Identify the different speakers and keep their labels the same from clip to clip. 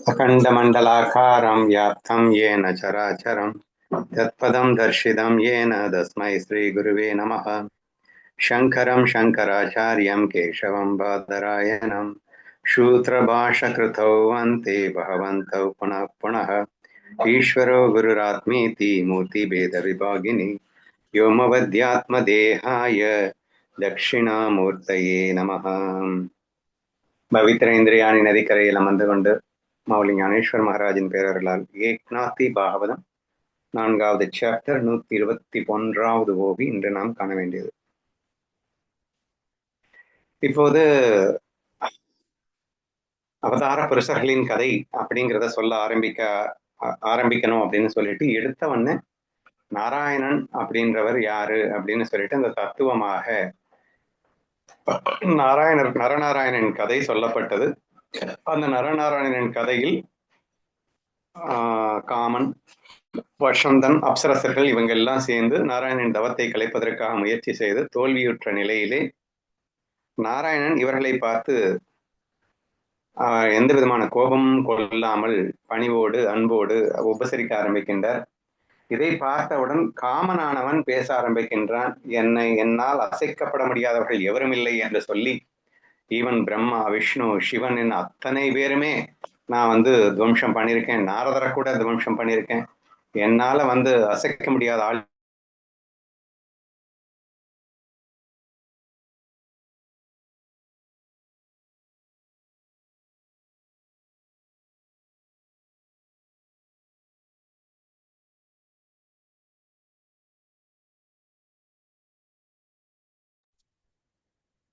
Speaker 1: अखण्डमण्डलाकारं व्याप्तं येन चराचरं तत्पदं दर्शितं येन तस्मै श्रीगुरुवे नमः। शङ्करं शङ्कराचार्यं केशवं बादरायणं शूद्रभाषकृतौ वन्ते भगवन्तौ पुनः पुनः। ईश्वरो गुरुरात्मेति मूर्तिभेदविभागिनि व्योमवद्यात्मदेहाय दक्षिणामूर्तये நமः. பவித்திர இந்திரியாணி நதிக்கரையில் அமர்ந்து கொண்டு மாவுளி ஞானேஸ்வர் மகாராஜின் பேரர்களால் ஏக்நாத்தி பாகவதம் 4வது சாப்டர் 121வது ஓவி இன்று நாம் காண வேண்டியது. இப்போது அவதார புருஷர்களின் கதை அப்படிங்கிறத சொல்ல ஆரம்பிக்கணும் அப்படின்னு சொல்லிட்டு எடுத்தவொன்னே நாராயணன் அப்படின்றவர் யாரு அப்படின்னு சொல்லிட்டு அந்த தத்துவமாக நரநாராயணன் கதை சொல்லப்பட்டது. அந்த நரநாராயணன் கதையில் காமன், வசந்தன், அப்சரசர்கள் இவங்க எல்லாம் சேர்ந்து நாராயணன் தவத்தை கலைப்பதற்காக முயற்சி செய்து தோல்வியுற்ற நிலையிலே நாராயணன் இவர்களை பார்த்து எந்த விதமான கோபமும் கொள்ளாமல் பணிவோடு அன்போடு உபசரிக்க ஆரம்பிக்கின்றார். இதை பார்த்தவுடன் காமனானவன் பேச ஆரம்பிக்கின்றான். என்னால் அசைக்கப்பட முடியாதவர்கள் எவரும் இல்லை என்று சொல்லி ஈவன் பிரம்மா, விஷ்ணு, சிவன் என் அத்தனை பேருமே நான் துவம்சம் பண்ணியிருக்கேன், நாரதரை கூட துவம்சம் பண்ணியிருக்கேன், என்னால அசைக்க முடியாத ஆள்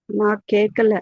Speaker 2: நான் கேட்கல.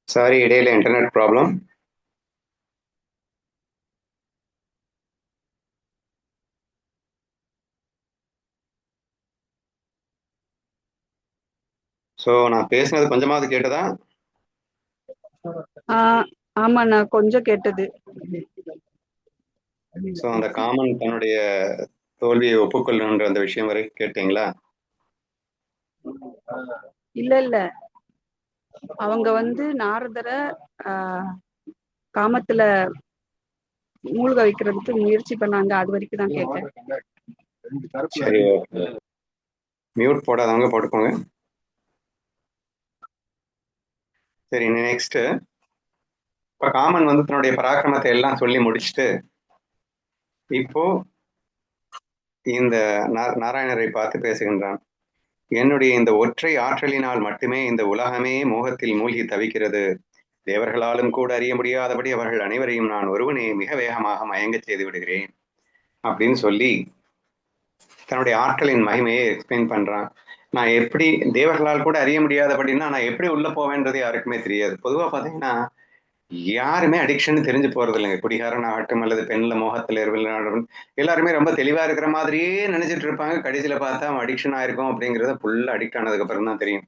Speaker 1: சாரி, இடையில இன்டர்நெட் ப்ராப்ளம். சோ நான் பேசினது கொஞ்சமாவது கேட்டதா?
Speaker 2: ஆமா, நான் கொஞ்சம் கேட்டது.
Speaker 1: சோ அந்த காமன் தன்னுடைய தோல்வியை ஒப்புக்கொள்ளணுன்ற அந்த விஷயம் வரை கேட்டீங்களா?
Speaker 2: இல்ல, அவங்க நாரதரை காமத்துல மூழ்க வைக்கிறதுக்கு முயற்சி பண்ணாங்க. அது வரைக்கும் தான் கேட்டேன்.
Speaker 1: சரி, மியூட் போடாதவங்க போட்டுக்கோங்க. சரி, நெக்ஸ்ட். இப்ப காமன் தன்னுடைய பராக்கிரமத்தை எல்லாம் சொல்லி முடிச்சுட்டு இப்போ இந்த நாராயணரை பார்த்து பேசுகின்றான். என்னுடைய இந்த ஒற்றை ஆற்றலினால் மட்டுமே இந்த உலகமே மோகத்தில் மூழ்கி தவிக்கிறது. தேவர்களாலும் கூட அறிய முடியாதபடி அவர்கள் அனைவரையும் நான் ஒருவனே மிக வேகமாக மயங்க செய்து விடுகிறேன் அப்படின்னு சொல்லி தன்னுடைய ஆற்றலின் மகிமையை எக்ஸ்பிளைன் பண்றான். நான் எப்படி தேவர்களால் கூட அறிய முடியாதபடின்னா நான் எப்படி உள்ள போவேன்றது யாருக்குமே தெரியாது. பொதுவா பாத்தீங்கன்னா யாருமே அடிக்ஷன் தெரிஞ்சு போறது இல்லைங்க. குடிகாரன் ஆகட்டும் அல்லது பெண்ல மோகத்துல எல்லாருமே ரொம்ப தெளிவா இருக்கிற மாதிரியே நினைச்சிட்டு இருப்பாங்க. கடைசியில பார்த்தா அவன் அடிக்ஷன் ஆயிருக்கும் அப்படிங்கறத ஃபுல்லா அடிக்ட் ஆனதுக்கு அப்புறம் தான் தெரியும்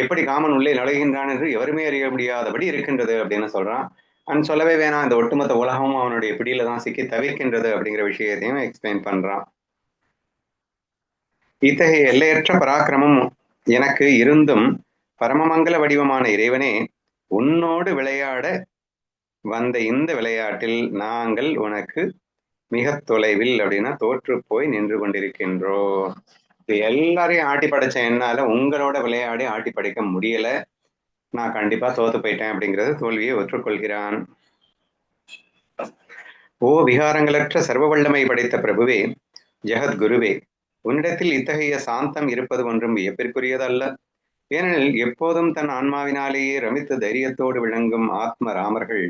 Speaker 1: எப்படி காமன் உள்ளே நுழைகின்றான் என்று எவருமே அறிய முடியாதபடி இருக்கின்றது அப்படின்னு சொல்றான். அண்ட் சொல்லவே வேணாம், இந்த ஒட்டுமொத்த உலகமும் அவனுடைய பிடியில தான் சிக்கி தவிர்க்கின்றது அப்படிங்கிற விஷயத்தையும் எக்ஸ்பிளைன் பண்றான். இத்தகைய எல்லையற்ற பராக்கிரமம் எனக்கு இருந்தும் பரமமங்கல வடிவமான இறைவனே, உன்னோடு விளையாட வந்த இந்த விளையாட்டில் நாங்கள் உனக்கு மிக தொலைவில் அப்படின்னா தோற்று போய் நின்று கொண்டிருக்கின்றோம். எல்லாரையும் ஆட்டி படைச்ச என்னால உங்களோட விளையாடி ஆட்டி படைக்க முடியல, நான் கண்டிப்பா தோத்து போயிட்டேன் அப்படிங்கிறது தோல்வியை ஒற்றுக்கொள்கிறான். ஓ விகாரங்களற்ற சர்வ வல்லமை படைத்த பிரபுவே, ஜெகத்குருவே, உன்னிடத்தில் இத்தகைய சாந்தம் இருப்பது ஒன்றும் வியப்பிற்குரியதல்ல. ஏனெனில் எப்போதும் தன் ஆன்மாவினாலேயே ரமித்த தைரியத்தோடு விளங்கும் ஆத்ம ராமர்கள்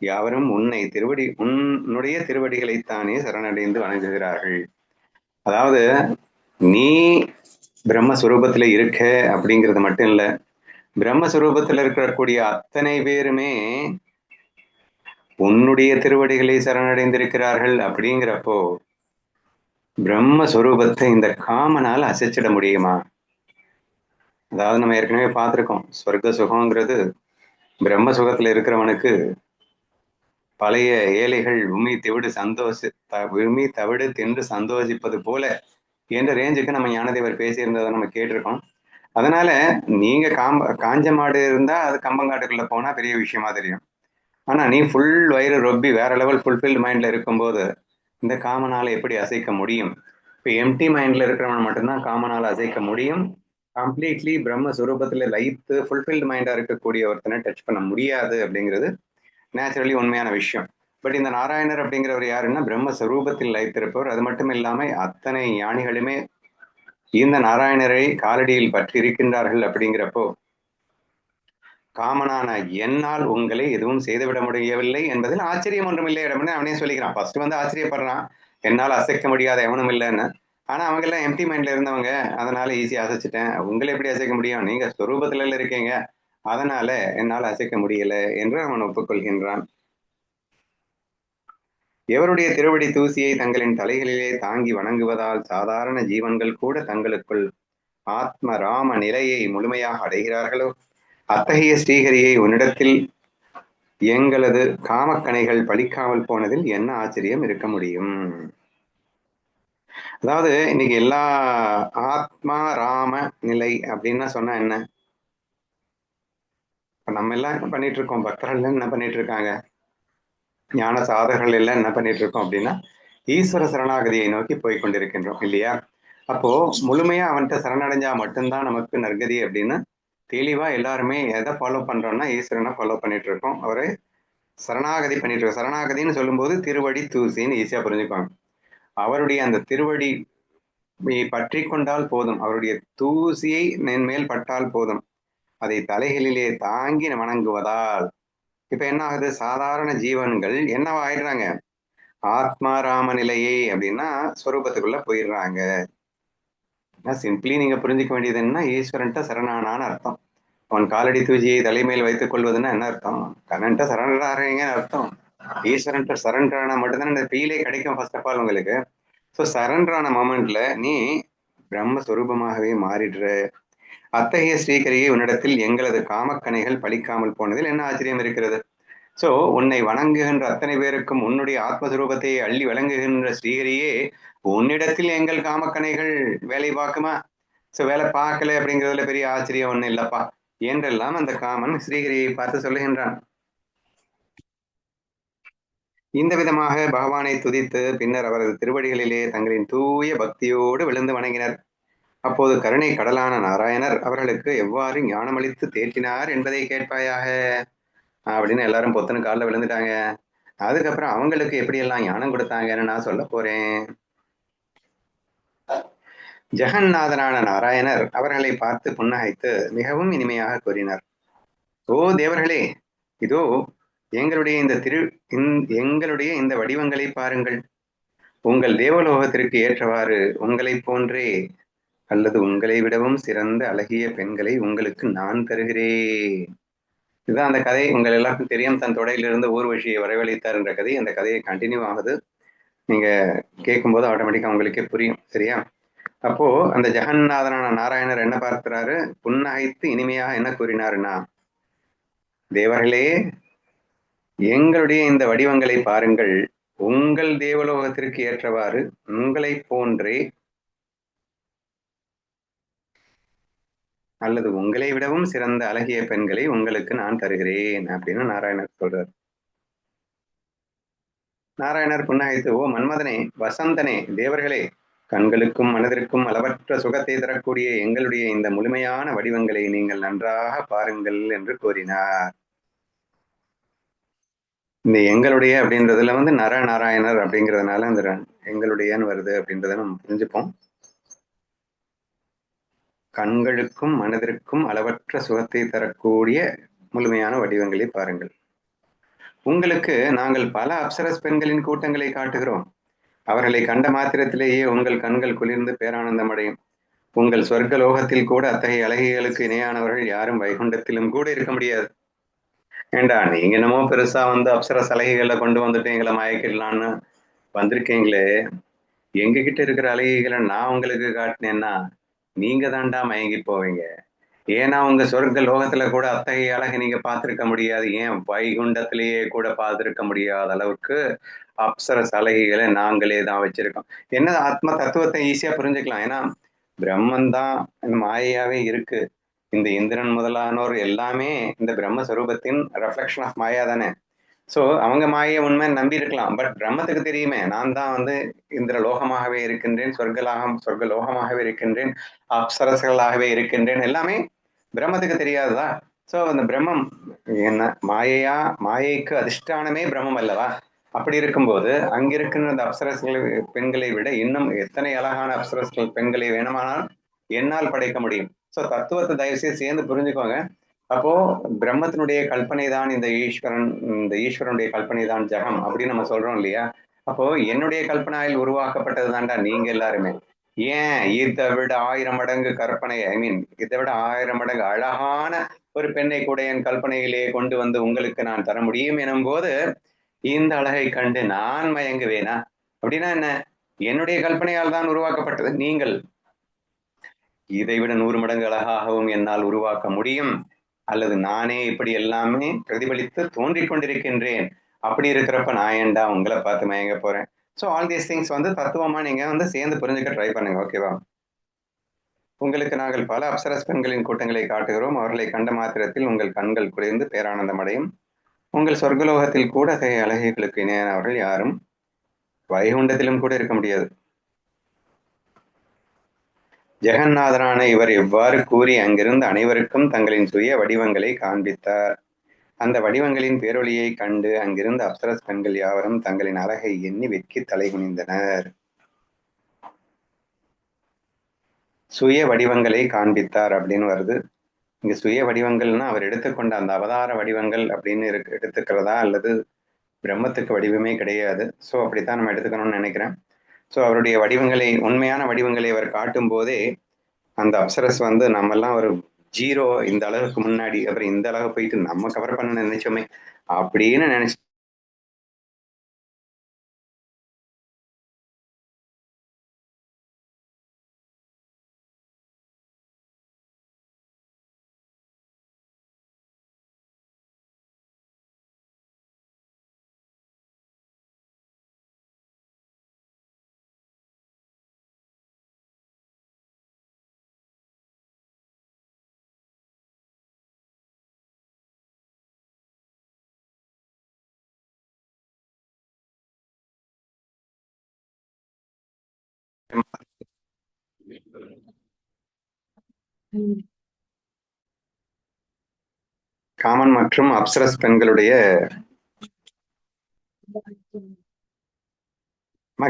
Speaker 1: யாவரும் உன்னுடைய திருவடிகளைத்தானே சரணடைந்து வணங்குகிறார்கள். அதாவது நீ பிரம்மஸ்வரூபத்துல இருக்க அப்படிங்கிறது மட்டும் இல்ல, பிரம்மஸ்வரூபத்துல இருக்கக்கூடிய அத்தனை பேருமே உன்னுடைய திருவடிகளை சரணடைந்திருக்கிறார்கள். அப்படிங்கிறப்போ பிரம்மஸ்வரூபத்தை இந்த காமனால் அசைச்சிட முடியுமா? அதாவது நம்ம ஏற்கனவே பார்த்திருக்கோம், சொர்க்க சுகங்கிறது பிரம்ம சுகத்துல இருக்கிறவனுக்கு பழைய ஏழைகள் உமி தவிடு தின்று சந்தோஷிப்பது போல என்ற ரேஞ்சுக்கு நம்ம ஞானதேவர் பேசியிருந்ததை நம்ம கேட்டிருக்கோம். அதனால நீங்க காஞ்ச மாடு இருந்தா அது கம்பங்காட்டுக்குள்ள போனா பெரிய விஷயமா தெரியும். ஆனா நீ ஃபுல் வயிறு ரொப்பி வேற லெவல் ஃபுல்ஃபில்டு மைண்ட்ல இருக்கும்போது இந்த காமனால எப்படி அசைக்க முடியும்? இப்போ எம்டி மைண்ட்ல இருக்கிறவன் மட்டும்தான் காமனால அசைக்க முடியும். கம்ப்ளீட்லி பிரம்மஸ்வரூபத்துல லைத்து ஃபுல்ஃபில்டு மைண்டா இருக்கக்கூடிய ஒருத்தனை டச் பண்ண முடியாது அப்படிங்கிறது நேச்சுரலி உண்மையான விஷயம். பட் இந்த நாராயணர் அப்படிங்கிறவர் யாருன்னா பிரம்மஸ்வரூபத்தில் லைத்திருப்பவர். அது மட்டும் இல்லாம அத்தனை ஞானிகளுமே இந்த நாராயணரை காலடியில் பற்றி இருக்கின்றார்கள். அப்படிங்கிறப்போ காமனான என்னால் உங்களை எதுவும் செய்துவிட முடியவில்லை என்பதில் ஆச்சரியம் ஒன்றும் இல்லை அப்படின்னு அவனே சொல்லிக்கிறான். ஃபர்ஸ்ட் வந்து ஆச்சரியப்படுறான், என்னால் அசைக்க முடியாத எவனும் இல்லைன்னு. ஆனா அவங்க எல்லாம் எம்டி மைண்ட்ல இருந்தவங்க, அதனால ஈஸியா அசைச்சிட்டேன். உங்களை எப்படி அசைக்க முடியும்? நீங்க ஸ்வரூபத்துல இருக்கீங்க, அதனால என்னால் அசைக்க முடியல என்று அவன் ஒப்புக்கொள்கின்றான். எவருடைய திருவடி தூசியை தங்களின் தலைகளிலே தாங்கி வணங்குவதால் சாதாரண ஜீவன்கள் கூட தங்களுக்குள் ஆத்ம ராம நிலையை முழுமையாக அடைகிறார்களோ, அத்தகைய ஸ்ரீஹரியை உன்னிடத்தில் எங்களது காமக்கணைகள் பலிக்காமல் போனதில் என்ன ஆச்சரியம் இருக்க முடியும்? அதாவது இன்னைக்கு எல்லா ஆத்மா ராம நிலை அப்படின்னா சொன்னா என்ன? நம்ம எல்லாம் என்ன பண்ணிட்டு இருக்கோம்? பக்தர்கள் என்ன பண்ணிட்டு இருக்காங்க? ஞான சாதகர்கள் எல்லாம் என்ன பண்ணிட்டு இருக்கோம் அப்படின்னா ஈஸ்வர சரணாகதியை நோக்கி போய் கொண்டிருக்கின்றோம் இல்லையா? அப்போ முழுமையா அவன்கிட்ட சரணடைஞ்சா மட்டும்தான் நமக்கு நற்கதி அப்படின்னு தெளிவா எல்லாருமே எதை ஃபாலோ பண்றோம்னா ஈஸ்வரனை ஃபாலோ பண்ணிட்டு இருக்கோம். அவரை சரணாகதி பண்ணிட்டு இருக்கோம். சரணாகதின்னு சொல்லும்போது திருவடி தூசின்னு ஈஸியா புரிஞ்சுக்குவாங்க. அவருடைய அந்த திருவடி பற்றி கொண்டால் போதும், அவருடைய தூசியை மேல் பட்டால் போதும், அதை தலைகளிலே தாங்கி வணங்குவதால் இப்ப என்ன ஆகுது? சாதாரண ஜீவன்கள் என்னவாயிடுறாங்க? ஆத்மாராம நிலையை அப்படின்னா ஸ்வரூபத்துக்குள்ள போயிடுறாங்க. சிம்பிளி நீங்க புரிஞ்சுக்க வேண்டியது என்ன, ஈஸ்வரன்ட்ட சரணானான்னு அர்த்தம். அவன் காலடி தூசியை தலைமையில் வைத்துக் கொள்வதுன்னா என்ன அர்த்தம்? கண்ணன்ட்ட சரண்டர் ஆகிறீங்கன்னு அர்த்தம். ஈஸ்வரன்ட்ட சரண்டர் ஆனா மட்டும்தான் இந்த ஃபீலே கிடைக்கும் ஃபர்ஸ்ட் ஆஃப் ஆல் உங்களுக்கு. ஸோ சரண்டர் ஆன மொமெண்ட்ல நீ பிரம்மஸ்வரூபமாகவே மாறிடுற. அத்தகைய ஸ்ரீகரியை உன்னிடத்தில் எங்களது காமக்கணைகள் பலிக்காமல் போனதில் என்ன ஆச்சரியம் இருக்கிறது? சோ உன்னை வணங்குகின்ற அத்தனை பேருக்கும் உன்னுடைய ஆத்மஸ்வரூபத்தை அள்ளி வழங்குகின்ற ஸ்ரீஹரியே உன்னிடத்தில் எங்கள் காமக்கணைகள் வேலை பார்க்குமா? சோ வேலை பார்க்கல அப்படிங்கிறதுல பெரிய ஆச்சரியம் ஒண்ணு இல்லப்பா என்றெல்லாம் அந்த காமன் ஸ்ரீஹரியை பார்த்து சொல்லுகின்றான். இந்த விதமாக பகவானை துதித்து பின்னர் அவரது திருவடிகளிலே தங்களின் தூய பக்தியோடு விழுந்து வணங்கினர். அப்போது கருணை கடலான நாராயணர் அவர்களுக்கு எவ்வாறு ஞானமளித்து தேற்றினார் என்பதை கேட்பாயாக அப்படின்னு எல்லாரும் பொத்தனு காலில் விழுந்துட்டாங்க. அதுக்கப்புறம் அவங்களுக்கு எப்படியெல்லாம் ஞானம் கொடுத்தாங்கன்னு நான் சொல்ல போறேன். ஜெகநாதனான நாராயணர் அவர்களை பார்த்து புன்னகைத்து மிகவும் இனிமையாக கூறினார். ஓ தேவர்களே, இதோ எங்களுடைய இந்த வடிவங்களை பாருங்கள். உங்கள் தேவலோகத்திற்கு ஏற்றவாறு உங்களை போன்றே அல்லது உங்களை விடவும் சிறந்த அழகிய பெண்களை உங்களுக்கு நான் தருகிறேன். இதுதான் அந்த கதை. உங்கள் எல்லாருக்கும் தெரியும், தன் தொடையிலிருந்து ஊர்வசியை வரவழைத்தார் என்ற கதை. அந்த கதையை கண்டினியூ ஆகுது. நீங்க கேட்கும்போது ஆட்டோமேட்டிக்கா உங்களுக்கே புரியும். சரியா? அப்போ அந்த ஜெகநாதனான நாராயணர் என்ன பார்க்கிறாரு? புன்னகைத்து இனிமையாக என்ன கூறினாருன்னா, தேவர்களே, எங்களுடைய இந்த வடிவங்களை பாருங்கள். உங்கள் தேவலோகத்திற்கு ஏற்றவாறு உங்களை போன்றே அல்லது உங்களை விடவும் சிறந்த அழகிய பெண்களை உங்களுக்கு நான் தருகிறேன் அப்படின்னு நாராயணர் சொல்றார். நாராயணர் புன்னகைத்து, ஓ மன்மதனே, வசந்தனே, தேவர்களே, கண்களுக்கும் மனதிற்கும் அளவற்ற சுகத்தை தரக்கூடிய எங்களுடைய இந்த முழுமையான வடிவங்களை நீங்கள் நன்றாக பாருங்கள் என்று கூறினார். இந்த எங்களுடைய அப்படின்றதுல வந்து நரநாராயணர் அப்படிங்கிறதுனால அந்த எங்களுடையன்னு வருது அப்படின்றத நம்ம புரிஞ்சுப்போம். கண்களுக்கும் மனதிற்கும் அளவற்ற சுகத்தை தரக்கூடிய முழுமையான வடிவங்களை பாருங்கள். உங்களுக்கு நாங்கள் பல அப்சரஸ் பெண்களின் கூட்டங்களை காட்டுகிறோம். அவர்களை கண்ட மாத்திரத்திலேயே உங்கள் கண்கள் குளிர்ந்து பேரானந்தம் அடையும். உங்கள் சொர்க்க லோகத்தில் கூட அத்தகைய அழகிகளுக்கு இணையானவர்கள் யாரும் வைகுண்டத்திலும் கூட இருக்க முடியாது. ஏண்டா நீங்க என்னமோ பெருசா வந்து அப்சரஸ் அழகிகளை கொண்டு வந்துட்டு எங்களை மயக்கிடலான்னு வந்திருக்கீங்களே, எங்ககிட்ட இருக்கிற அழகிகளை நான் உங்களுக்கு காட்டினேன்னா நீங்க தாண்டா மயங்கி போவீங்க. ஏன்னா உங்க சொர்க்க லோகத்துல கூட அத்தகைய அழகை நீங்க பார்த்திருக்க முடியாது. ஏன் வைகுண்டத்திலேயே கூட பார்த்திருக்க முடியாத அளவுக்கு அப்சரஸ் அழகிகளை நாங்களே தான் வச்சிருக்கோம். என்ன ஆத்ம தத்துவத்தை ஈஸியா புரிஞ்சுக்கலாம். ஏன்னா பிரம்மன் தான் மாயையாவே இருக்கு. இந்த இந்திரன் முதலானோர் எல்லாமே இந்த பிரம்மஸ்வரூபத்தின் ரெஃப்ளெக்ஷன் ஆஃப் மாயா தானே. ஸோ அவங்க மாயை உண்மை நம்பி இருக்கலாம். பட் பிரம்மத்துக்கு தெரியுமே, நான் தான் வந்து இந்திர லோகமாகவே இருக்கின்றேன், சொர்க்க லோகமாகவே இருக்கின்றேன், அப்சரஸ்களாகவே இருக்கின்றேன், எல்லாமே பிரம்மத்துக்கு தெரியாததா? ஸோ அந்த பிரம்மம் என்ன மாயையா, மாயைக்கு அதிஷ்டானமே பிரம்மம் அல்லவா? அப்படி இருக்கும்போது அங்கிருக்கின்ற அந்த அப்சரஸ்கள் பெண்களை விட இன்னும் எத்தனை அழகான அப்சரஸ்கள் பெண்களை வேணுமானால் என்னால் படைக்க முடியும். ஸோ தத்துவத்தை தயவுசெய்து சேர்ந்து புரிஞ்சுக்கோங்க. அப்போ பிரம்மத்தினுடைய கல்பனை தான் இந்த ஈஸ்வரனுடைய கல்பனை தான் ஜகம் அப்படின்னு நம்ம சொல்றோம் இல்லையா? அப்போ என்னுடைய கல்பனையில் உருவாக்கப்பட்டது தான்டா நீங்க எல்லாருமே. ஏன் இதை விட 1000 மடங்கு கற்பனை, இதை விட 1000 மடங்கு அழகான ஒரு பெண்ணை கூட என் கல்பனையிலே கொண்டு வந்து உங்களுக்கு நான் தர முடியும் எனும் போது இந்த அழகை கண்டு நான் மயங்குவேனா? அப்படின்னா என்ன? என்னுடைய கல்பனையால் தான் உருவாக்கப்பட்டது நீங்கள். இதைவிட 100 மடங்கு அழகாகவும் என்னால் உருவாக்க முடியும். அல்லது நானே இப்படி எல்லாமே பிரதிபலித்து தோன்றிக் கொண்டிருக்கின்றேன். அப்படி இருக்கிறப்ப நான் ஏன்டா உங்களை பார்த்து மயங்க போறேன்? ஸோ ஆல் தீஸ் திங்ஸ் வந்து தத்துவமா நீங்க வந்து சேர்ந்து புரிஞ்சுக்க ட்ரை பண்ணுங்க. ஓகேவா? உங்களுக்கு நாங்கள் பல அப்சரஸ் பெண்களின் கூட்டங்களை காட்டுகிறோம். அவர்களை கண்ட மாத்திரத்தில் உங்கள் கண்கள் குறைந்து பேரானந்தம் அடையும். உங்கள் சொர்க்கலோகத்தில் கூட அத்தகைய அழகிகளுக்கு இணையானவர்கள் யாரும் வைகுண்டத்திலும் கூட இருக்க முடியாது. ஜெகநாதரான இவர் எவ்வாறு கூறி அங்கிருந்து அனைவருக்கும் தங்களின் சுய வடிவங்களை காண்பித்தார். அந்த வடிவங்களின் பேரொளியை கண்டு அங்கிருந்த அப்சரஸ் பெண்கள் யாவரும் தங்களின் அழகை எண்ணி வெட்கி தலை குனிந்தனர். சுய வடிவங்களை காண்பித்தார் அப்படின்னு வருது. இங்க சுய வடிவங்கள்னா அவர் எடுத்துக்கொண்ட அந்த அவதார வடிவங்கள் அப்படின்னு எடுத்துக்கிறதா அல்லது பிரம்மத்துக்கு வடிவமே கிடையாது. ஸோ அப்படித்தான் நம்ம எடுத்துக்கணும்னு நினைக்கிறேன். ஸோ அவருடைய வடிவங்களை, உண்மையான வடிவங்களை அவர் காட்டும் போதே அந்த அப்சரஸ் வந்து நம்மெல்லாம் ஒரு ஜீரோ, இந்த அளவுக்கு முன்னாடி அப்புறம் இந்த அளவு போயிட்டு நம்ம கவர் பண்ண நினைச்சோமே அப்படின்னு நினைச்சு காமன் மற்றும் அப்சரஸ் பெண்களுடைய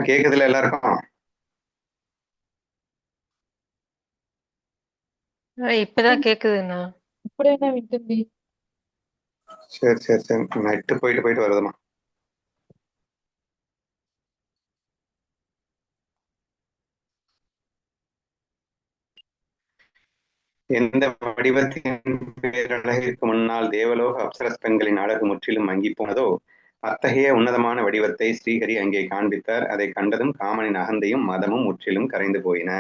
Speaker 1: கேக்குதுல எல்லாருக்கும்?
Speaker 3: இப்பதான் கேக்குதுண்ணா.
Speaker 1: சரி சரி சரி, நெட்டு போயிட்டு போயிட்டு வருதுமா. எந்த வடிவத்தின் பேரழகிற்கு முன்னால் தேவலோக அப்சரஸ் பெண்களின் அழகு முற்றிலும் மங்கி போனதோ அத்தகைய உன்னதமான வடிவத்தை ஸ்ரீஹரி அங்கே காண்பித்தார். அதை கண்டதும் காமனின் அகந்தையும் மதமும் முற்றிலும் கரைந்து போயின.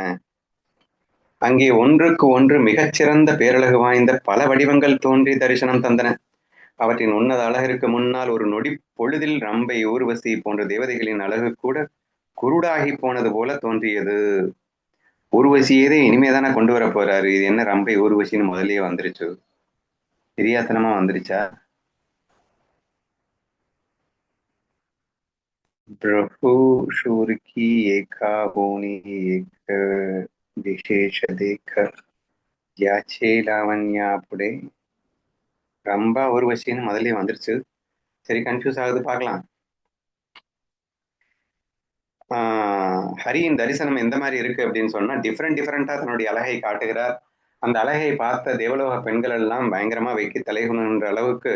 Speaker 1: அங்கே ஒன்றுக்கு ஒன்று மிகச்சிறந்த பேரழகு வாய்ந்த பல வடிவங்கள் தோன்றி தரிசனம் தந்தன. அவற்றின் உன்னத அழகிற்கு முன்னால் ஒரு நொடி பொழுதில் ரம்பை, ஊர்வசி போன்ற தேவதைகளின் அழகு கூட குருடாகி போனது போல தோன்றியது. ஊர்வசியதே இனிமேதானே கொண்டு வர போறாரு. இது என்ன ரம்பை ஊர்வசின்னு முதல்லயே வந்துருச்சு, தெரியாத்தனமா வந்துருச்சா? प्रभु शूर की एका बोनी एक विशेष देख யாச்சே லாவண்யா புடே ரம்பா ஊர்வசின்னு முதல்ல வந்துருச்சு. சரி, கன்ஃபியூஸ் ஆகுது, பார்க்கலாம். ஹரியின் தரிசனம் எந்த மாதிரி இருக்கு அப்படின்னு சொன்னா, டிஃப்ரெண்டா தன்னுடைய அழகை காட்டுகிறார். அந்த அழகை பார்த்த தேவலோக பெண்கள் எல்லாம் பயங்கரமா வெக்கி தலைகுணுன்ற அளவுக்கு,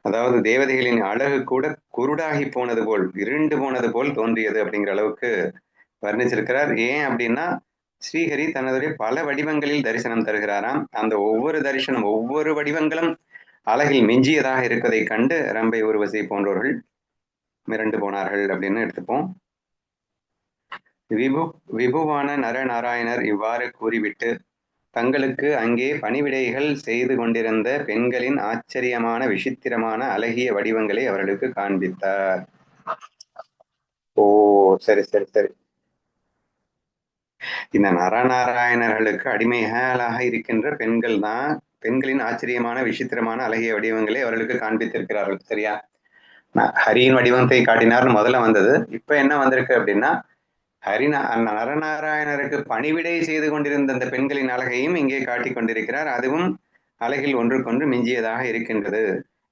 Speaker 1: அதாவது தேவதைகளின் அழகு கூட குருடாகி போனது போல், இருண்டு போனது போல் தோன்றியது அப்படிங்கிற அளவுக்கு வர்ணிச்சிருக்கிறார். ஏன் அப்படின்னா, ஸ்ரீஹரி தன்னுடைய பல வடிவங்களில் தரிசனம் தருகிறாராம். அந்த ஒவ்வொரு வடிவங்களும் அழகில் மிஞ்சியதாக இருப்பதை கண்டு ரம்பை ஊர்வசி போன்றவர்கள் மிரண்டு போனார்கள் அப்படின்னு எடுத்துப்போம். விபுவான நரநாராயணர் இவ்வாறு கூறிவிட்டு தங்களுக்கு அங்கே பணிவிடைகள் செய்து கொண்டிருந்த பெண்களின் ஆச்சரியமான விசித்திரமான அழகிய வடிவங்களை அவர்களுக்கு காண்பித்தார். ஓ, சரி சரி சரி. இந்த நரநாராயணர்களுக்கு அடிமைகளாக இருக்கின்ற பெண்கள் தான் பெண்களின் ஆச்சரியமான விசித்திரமான அழகிய வடிவங்களை அவர்களுக்கு காண்பித்திருக்கிறார்கள். சரியா? ஹரியின் வடிவத்தை காட்டினார்னு முதல்ல வந்தது. இப்ப என்ன வந்திருக்கு அப்படின்னா, நரநாராயணருக்கு பணிவிடை செய்து கொண்டிருந்த அந்த பெண்களின் அழகையும் இங்கே காட்டிக் கொண்டிருக்கிறார். அதுவும் அழகில் ஒன்றுக்கொன்று மிஞ்சியதாக இருக்கின்றது.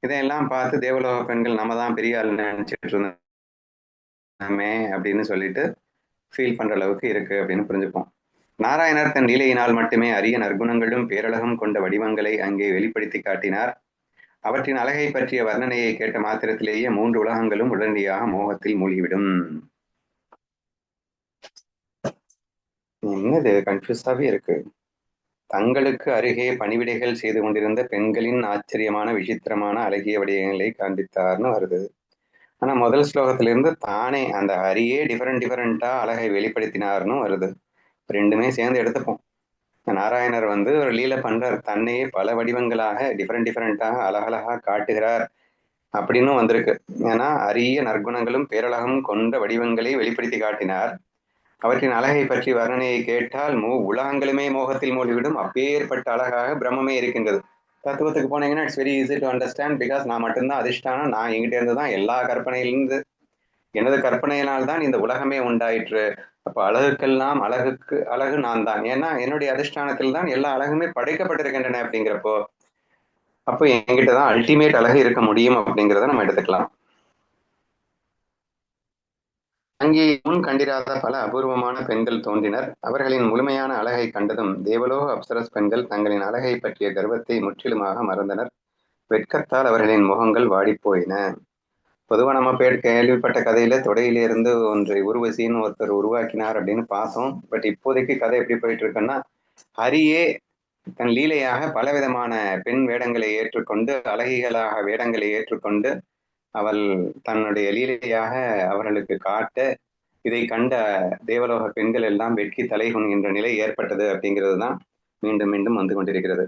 Speaker 1: இதையெல்லாம் பார்த்து தேவலோக பெண்கள் நம்ம தான் பெரிய ஆள் நினைச்சிட்டு இருந்தோமே அப்படின்னு சொல்லிட்டு ஃபீல் பண்ற அளவுக்கு இருக்கு அப்படின்னு புரிஞ்சுப்போம். நாராயணர் தன் லீலையினால் மட்டுமே அரிய நற்குணங்களும் பேரழகும் கொண்ட வடிவங்களை அங்கே வெளிப்படுத்தி காட்டினார். அவற்றின் அழகை பற்றிய வர்ணனையை கேட்ட மாத்திரத்திலேயே 3 உலகங்களும் உடனடியாக மோகத்தில் மூழ்கிவிடும். என்னது கன்ஃபியூஸாவே இருக்கு. தங்களுக்கு அருகே பணிவிடைகள் செய்து கொண்டிருந்த பெண்களின் ஆச்சரியமான விசித்திரமான அழகிய வடிவங்களை காண்பித்தார்னு வருது. ஆனா முதல் ஸ்லோகத்திலிருந்து தானே அந்த ஹரியே டிஃபரெண்டா அழகை வெளிப்படுத்தினார்னு வருது. ரெண்டுமே சேர்ந்து எடுத்துப்போம். நாராயணர் ஒரு லீலை பண்றார், தன்னையே பல வடிவங்களாக டிஃபரெண்டாக அழகழகா காட்டுகிறார் அப்படின்னு வந்திருக்கு. ஏன்னா அரிய நற்குணங்களும் பேரழகும் கொண்ட வடிவங்களை வெளிப்படுத்தி காட்டினார். அவற்றின் அழகை பற்றி வர்ணனையை கேட்டால் உலகங்களுமே மோகத்தில் மூழ்கிவிடும். அப்பேற்பட்ட அழகாக பிரம்மமே இருக்கின்றது. தத்துவத்துக்கு போனீங்கன்னா it's very easy to understand. Because நான் மட்டும்தான் அதிஷ்டானம். நான் எங்கிட்ட இருந்து தான் எல்லா கற்பனையிலிருந்து, எனது கற்பனையினால்தான் இந்த உலகமே உண்டாயிற்று. அப்ப அழகுக்கெல்லாம் அழகு நான் தான். ஏன்னா என்னுடைய அதிஷ்டானத்தில் தான் எல்லா அழகுமே படைக்கப்பட்டிருக்கின்றன. அப்படிங்கிறப்போ அப்போ என்கிட்டதான் அல்டிமேட் அழகு இருக்க முடியும் அப்படிங்கிறத நம்ம எடுத்துக்கலாம். அங்கே முன் கண்டிராத பல அபூர்வமான பெண்கள் தோன்றினர். அவர்களின் முழுமையான அழகை கண்டதும் தேவலோக அப்சரஸ் பெண்கள் தங்களின் அழகை பற்றிய கர்வத்தை முற்றிலுமாக மறந்தனர். வெட்கத்தால் அவர்களின் முகங்கள் வாடிப்போயின. பொதுவா நம்ம கேள்விப்பட்ட கதையில தொடையிலிருந்து ஒன்றை உருவசின்னு ஒருத்தர் உருவாக்கினார் அப்படின்னு பார்த்தோம். பட் இப்போதைக்கு கதை எப்படி போயிட்டு இருக்குன்னா, ஹரியே தன் லீலையாக பலவிதமான பெண் வேடங்களை ஏற்றுக்கொண்டு, அழகிகளாக வேடங்களை ஏற்றுக்கொண்டு அவள் தன்னுடைய லீலையாக அவர்களுக்கு காட்ட, இதை கண்ட தேவலோக பெண்கள் எல்லாம் வெட்கி தலைகுனிகின்ற நிலை ஏற்பட்டது அப்படிங்கிறது தான் மீண்டும் மீண்டும் வந்து கொண்டிருக்கிறது.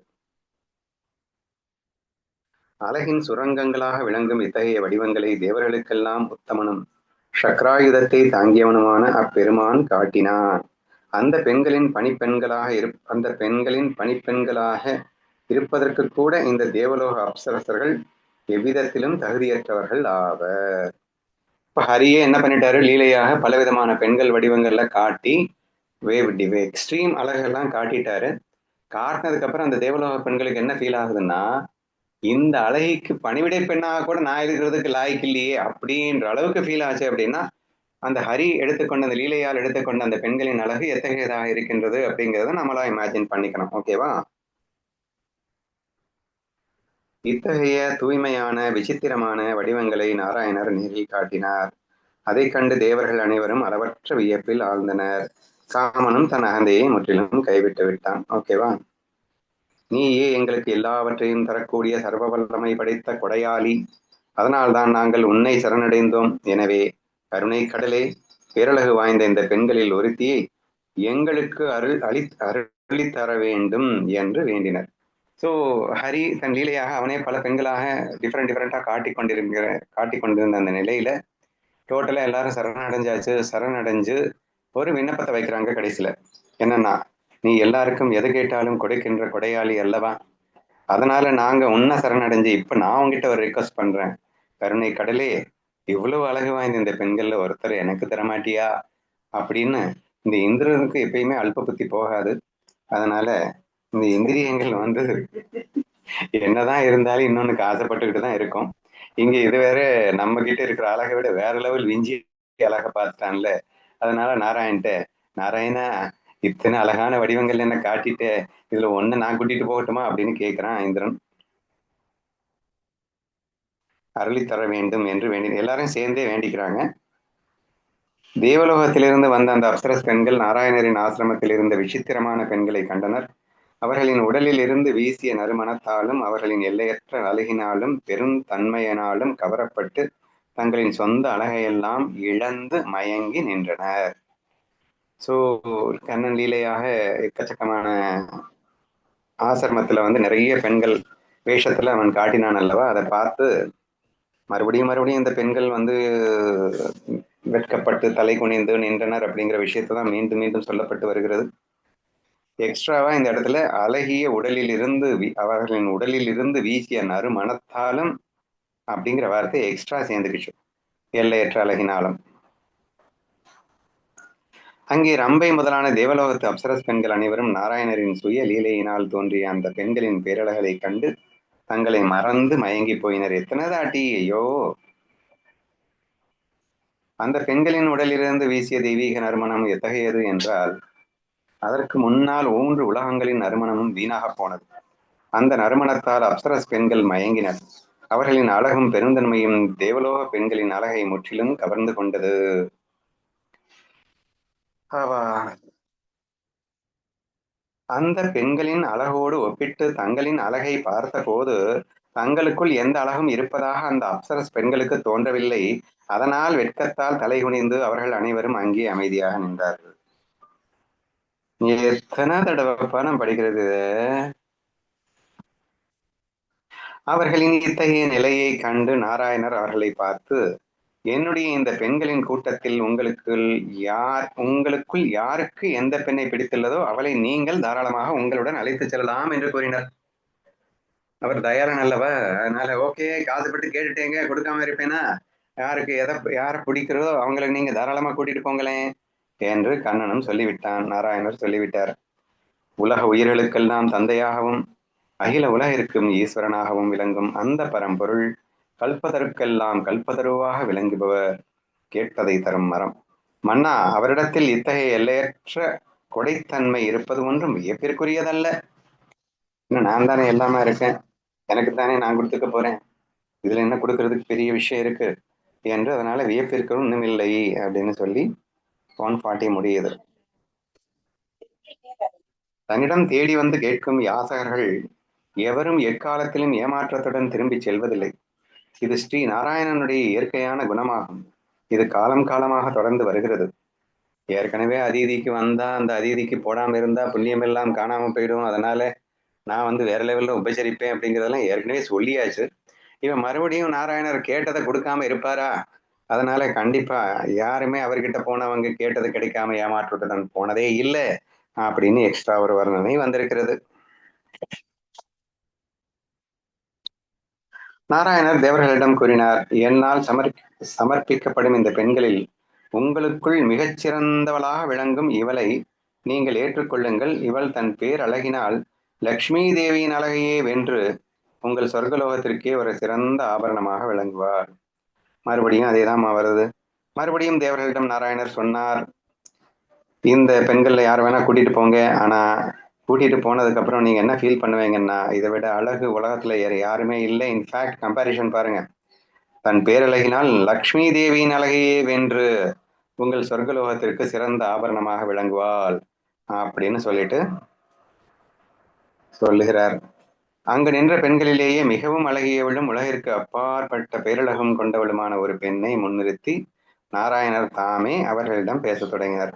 Speaker 1: அழகின் சுரங்கங்களாக விளங்கும் இத்தகைய வடிவங்களை தேவர்களுக்கெல்லாம் உத்தமனும் சக்ராயுதத்தை தாங்கியவனுமான அப்பெருமான் காட்டினான். அந்த பெண்களின் பணிப்பெண்களாக இருப்பதற்கு கூட இந்த தேவலோக அப்சரசர்கள் எவ்விதத்திலும் தகுதியற்றவர்கள் ஆவர். இப்ப ஹரியே என்ன பண்ணிட்டாரு, லீலையாக பலவிதமான பெண்கள் வடிவங்கள்ல காட்டி எக்ஸ்ட்ரீம் அழகெல்லாம் காட்டிட்டாரு. காட்டினதுக்கு அப்புறம் அந்த தேவலோக பெண்களுக்கு என்ன ஃபீல் ஆகுதுன்னா, இந்த அழகிக்கு பணிவிடை பெண்ணாக கூட நான் இருக்கிறதுக்கு லாய்க்கு இல்லையே அப்படின்ற அளவுக்கு ஃபீல் ஆச்சு. அப்படின்னா அந்த ஹரி எடுத்துக்கொண்ட அந்த லீலையால் எடுத்துக்கொண்ட அந்த பெண்களின் அழகு எத்தகையதாக இருக்கின்றது அப்படிங்கிறத நம்மளா இமேஜின் பண்ணிக்கணும். ஓகேவா? இத்தகைய தூய்மையான விசித்திரமான வடிவங்களை நாராயணர் நேரில் காட்டினார். அதை கண்டு தேவர்கள் அனைவரும் அளவற்ற வியப்பில் ஆழ்ந்தனர். காமனும் தன் அகந்தையை முற்றிலும் கைவிட்டு விட்டான். ஓகேவா? நீயே எங்களுக்கு எல்லாவற்றையும் தரக்கூடிய சர்வ வல்லமை படைத்த கொடையாளி. அதனால்தான் நாங்கள் உன்னை சரணடைந்தோம். எனவே கருணை கடலே, பேரழகு வாய்ந்த இந்த பெண்களில் ஒருத்தியை எங்களுக்கு அருளித்தர வேண்டும் என்று வேண்டினர். ஸோ ஹரி தன் லீலையாக அவனே பல பெண்களாக டிஃப்ரெண்டா காட்டிக்கொண்டிருந்த அந்த நிலையில டோட்டலா எல்லாரும் சரணடைஞ்சு ஒரு விண்ணப்பத்தை வைக்கிறாங்க கடைசியில. என்னன்னா, நீ எல்லாருக்கும் எது கேட்டாலும் கொடுக்கின்ற கொடையாளி அல்லவா, அதனால நாங்க உன்னை சரணடைஞ்சு இப்ப நான் உங்ககிட்ட ஒரு ரிக்வஸ்ட் பண்றேன். கருணை கடலே, இவ்வளவு அழகு வாய்ந்த இந்த பெண்கள்ல ஒருத்தர் எனக்கு தரமாட்டியா அப்படின்னு இந்த இந்திரனுக்கு எப்பயுமே அல்ப புத்தி போகாது. அதனால இந்த இந்திரியங்கள் வந்து என்னதான் இருந்தாலும் இன்னொன்னுக்கு ஆசைப்பட்டுக்கிட்டு தான் இருக்கும். இங்க இது வேற நம்ம கிட்ட இருக்கிற அழகை விட வேற லெவல் விஞ்சி அழகை பார்த்துட்டான்ல. அதனால நாராயணா இத்தனை அழகான வடிவங்கள் என்ன காட்டிட்டு இதுல ஒண்ணு நான் கூட்டிட்டு போகட்டுமா அப்படின்னு கேட்கிறான் இந்திரன். அருளி தர வேண்டும் என்று எல்லாரும் சேர்ந்தே வேண்டிக்கிறாங்க. தேவலோகத்திலிருந்து வந்த அந்த அப்சரஸ் பெண்கள் நாராயணரின் ஆசிரமத்தில் இருந்த விசித்திரமான பெண்களை கண்டனர். அவர்களின் உடலில் இருந்து வீசிய நறுமணத்தாலும் அவர்களின் எல்லையற்ற அழகினாலும் பெருந்தன்மையினாலும் கவரப்பட்டு தங்களின் சொந்த அழகையெல்லாம் இழந்து மயங்கி நின்றனர். ஸோ கண்ணன் லீலையாக எக்கச்சக்கமான ஆசிரமத்துல வந்து நிறைய பெண்கள் வேஷத்துல அவன் காட்டினான் அல்லவா, அதை பார்த்து மறுபடியும் இந்த பெண்கள் வந்து வெட்கப்பட்டு தலை குனிந்து நின்றனர் அப்படிங்கிற விஷயத்தை தான் மீண்டும் மீண்டும் சொல்லப்பட்டு வருகிறது. எக்ஸ்ட்ராவா இந்த இடத்துல அழகிய உடலில் இருந்து அவர்களின் உடலில் இருந்து வீசிய நறுமணத்தாலும் அப்படிங்கிற வார்த்தை எக்ஸ்ட்ரா சேர்ந்துக்கிச்சு, எல்லையற்ற அழகினாலும். அங்கே ரம்பை முதலான தேவலோகத்து அப்சரஸ் பெண்கள் அனைவரும் நாராயணரின் சுய லீலையினால் தோன்றிய அந்த பெண்களின் பேரழகளை கண்டு தங்களை மறந்து மயங்கி போயினர். எத்தனை தாட்டி! ஐயோ! அந்த பெண்களின் உடலிலிருந்து வீசிய தெய்வீக நறுமணம் எத்தகையது என்றால் அதற்கு முன்னால் 3 உலகங்களின் நறுமணமும் வீணாக போனது. அந்த நறுமணத்தால் அப்சரஸ் பெண்கள் மயங்கினர். அவர்களின் அழகும் பெருந்தன்மையும் தேவலோக பெண்களின் அழகை முற்றிலும் கவர்ந்து கொண்டது. அந்த பெண்களின் அழகோடு ஒப்பிட்டு தங்களின் அழகை பார்த்த போது தங்களுக்குள் எந்த அழகும் இருப்பதாக அந்த அப்சரஸ் பெண்களுக்கு தோன்றவில்லை. அதனால் வெட்கத்தால் தலைகுனிந்து அவர்கள் அனைவரும் அங்கே அமைதியாக நின்றார்கள். எத்தனை தடவைப்பா நான் படிக்கிறது? அவர்களின் இத்தகைய நிலையை கண்டு நாராயணர் அவர்களை பார்த்து, என்னுடைய இந்த பெண்களின் கூட்டத்தில் உங்களுக்குள் யாருக்கு எந்த பெண்ணை பிடித்துள்ளதோ அவளை நீங்கள் தாராளமாக உங்களுடன் அழைத்து செல்லலாம் என்று கூறினார். அவர் தயாரன் அல்லவா, அதனால ஓகே, காசுப்பட்டு கேட்டுட்டேங்க, கொடுக்காம இருப்பேனா? யாருக்கு யாரை பிடிக்கிறதோ அவங்களை நீங்க தாராளமா கூட்டிட்டு போங்களேன் என்று கண்ணனும் சொல்லிவிட்டான். நாராயணர் சொல்லிவிட்டார். உலக உயிர்களுக்கெல்லாம் தந்தையாகவும் அகில உலகிற்கும் ஈஸ்வரனாகவும் விளங்கும் அந்த பரம்பொருள் கல்பதற்கெல்லாம் கல்பதருவாக விளங்குபவர், கேட்பதை தரும் மரம். மன்னா, அவரிடத்தில் இத்தகைய எல்லையற்ற கொடைத்தன்மை இருப்பது ஒன்றும் வியப்பிற்குரியதல்ல. இன்னும் நான் தானே எல்லாமே இருக்கேன், எனக்கு தானே நான் கொடுத்துக்க போறேன், இதுல என்ன கொடுக்கறதுக்கு பெரிய விஷயம் இருக்கு என்று அதனால வியப்பிற்கு ஒன்றும் இல்லை அப்படின்னு சொல்லி 140 முடியுது. தன்னிடம் தேடி வந்து கேட்கும் யாசகர்கள் எவரும் எக்காலத்திலும் ஏமாற்றத்துடன் திரும்பி செல்வதில்லை. இது ஸ்ரீ நாராயணனுடைய இயற்கையான குணமாகும். இது காலம் காலமாக தொடர்ந்து வருகிறது. ஏற்கனவே அதீதிக்கு வந்தா அந்த அதீதிக்கு போடாம இருந்தா புண்ணியம் எல்லாம் காணாம போயிடும், அதனால நான் வந்து வேற லெவல்ல உபசரிப்பேன் அப்படிங்கிறதெல்லாம் ஏற்கனவே சொல்லியாச்சு. இவன் மறுபடியும் நாராயணர் கேட்டதை கொடுக்காம இருப்பாரா? அதனால கண்டிப்பா யாருமே அவர்கிட்ட போனவங்க கேட்டது கிடைக்காம ஏமாற்றத்துடன் போனதே இல்லை அப்படின்னு எக்ஸ்ட்ரா ஒரு வர்ணனை வந்திருக்கிறது. நாராயணர் தேவர்களிடம் கூறினார், என்னால் சமர்ப்பிக்கப்படும் இந்த பெண்களில் உங்களுக்குள் மிகச்சிறந்தவளாக விளங்கும் இவளை நீங்கள் ஏற்றுக்கொள்ளுங்கள். இவள் தன் பேரழகினால் லக்ஷ்மி தேவியின் அழகையே வென்று உங்கள் சொர்க்கலோகத்திற்கே ஒரு சிறந்த ஆபரணமாக விளங்குவார். மறுபடியும் அதேதான் வருது. மறுபடியும் தேவர்களிடம் நாராயணர் சொன்னார், இந்த பெண்கள்ல யார் வேணா கூட்டிட்டு போங்க, ஆனா கூட்டிட்டு போனதுக்கு அப்புறம் நீங்க என்ன ஃபீல் பண்ணுவீங்கன்னா, இதை விட அழகு உலகத்துல யாருமே இல்லை. இன்ஃபேக்ட் கம்பேரிஷன் பாருங்க, தன் பேரழகினால் லக்ஷ்மி தேவியின் அழகையே வென்று உங்கள் சொர்க்கலோகத்திற்கு சிறந்த ஆபரணமாக விளங்குவாள் அப்படின்னு சொல்லிட்டு சொல்லுகிறார். அங்கு நின்ற பெண்களிலேயே மிகவும் அழகியவளும் உலகிற்கு அப்பாற்பட்ட பேரழகம் கொண்டவளுமான ஒரு பெண்ணை முன்னிறுத்தி நாராயணர் தாமே அவர்களிடம் பேசத் தொடங்கினார்.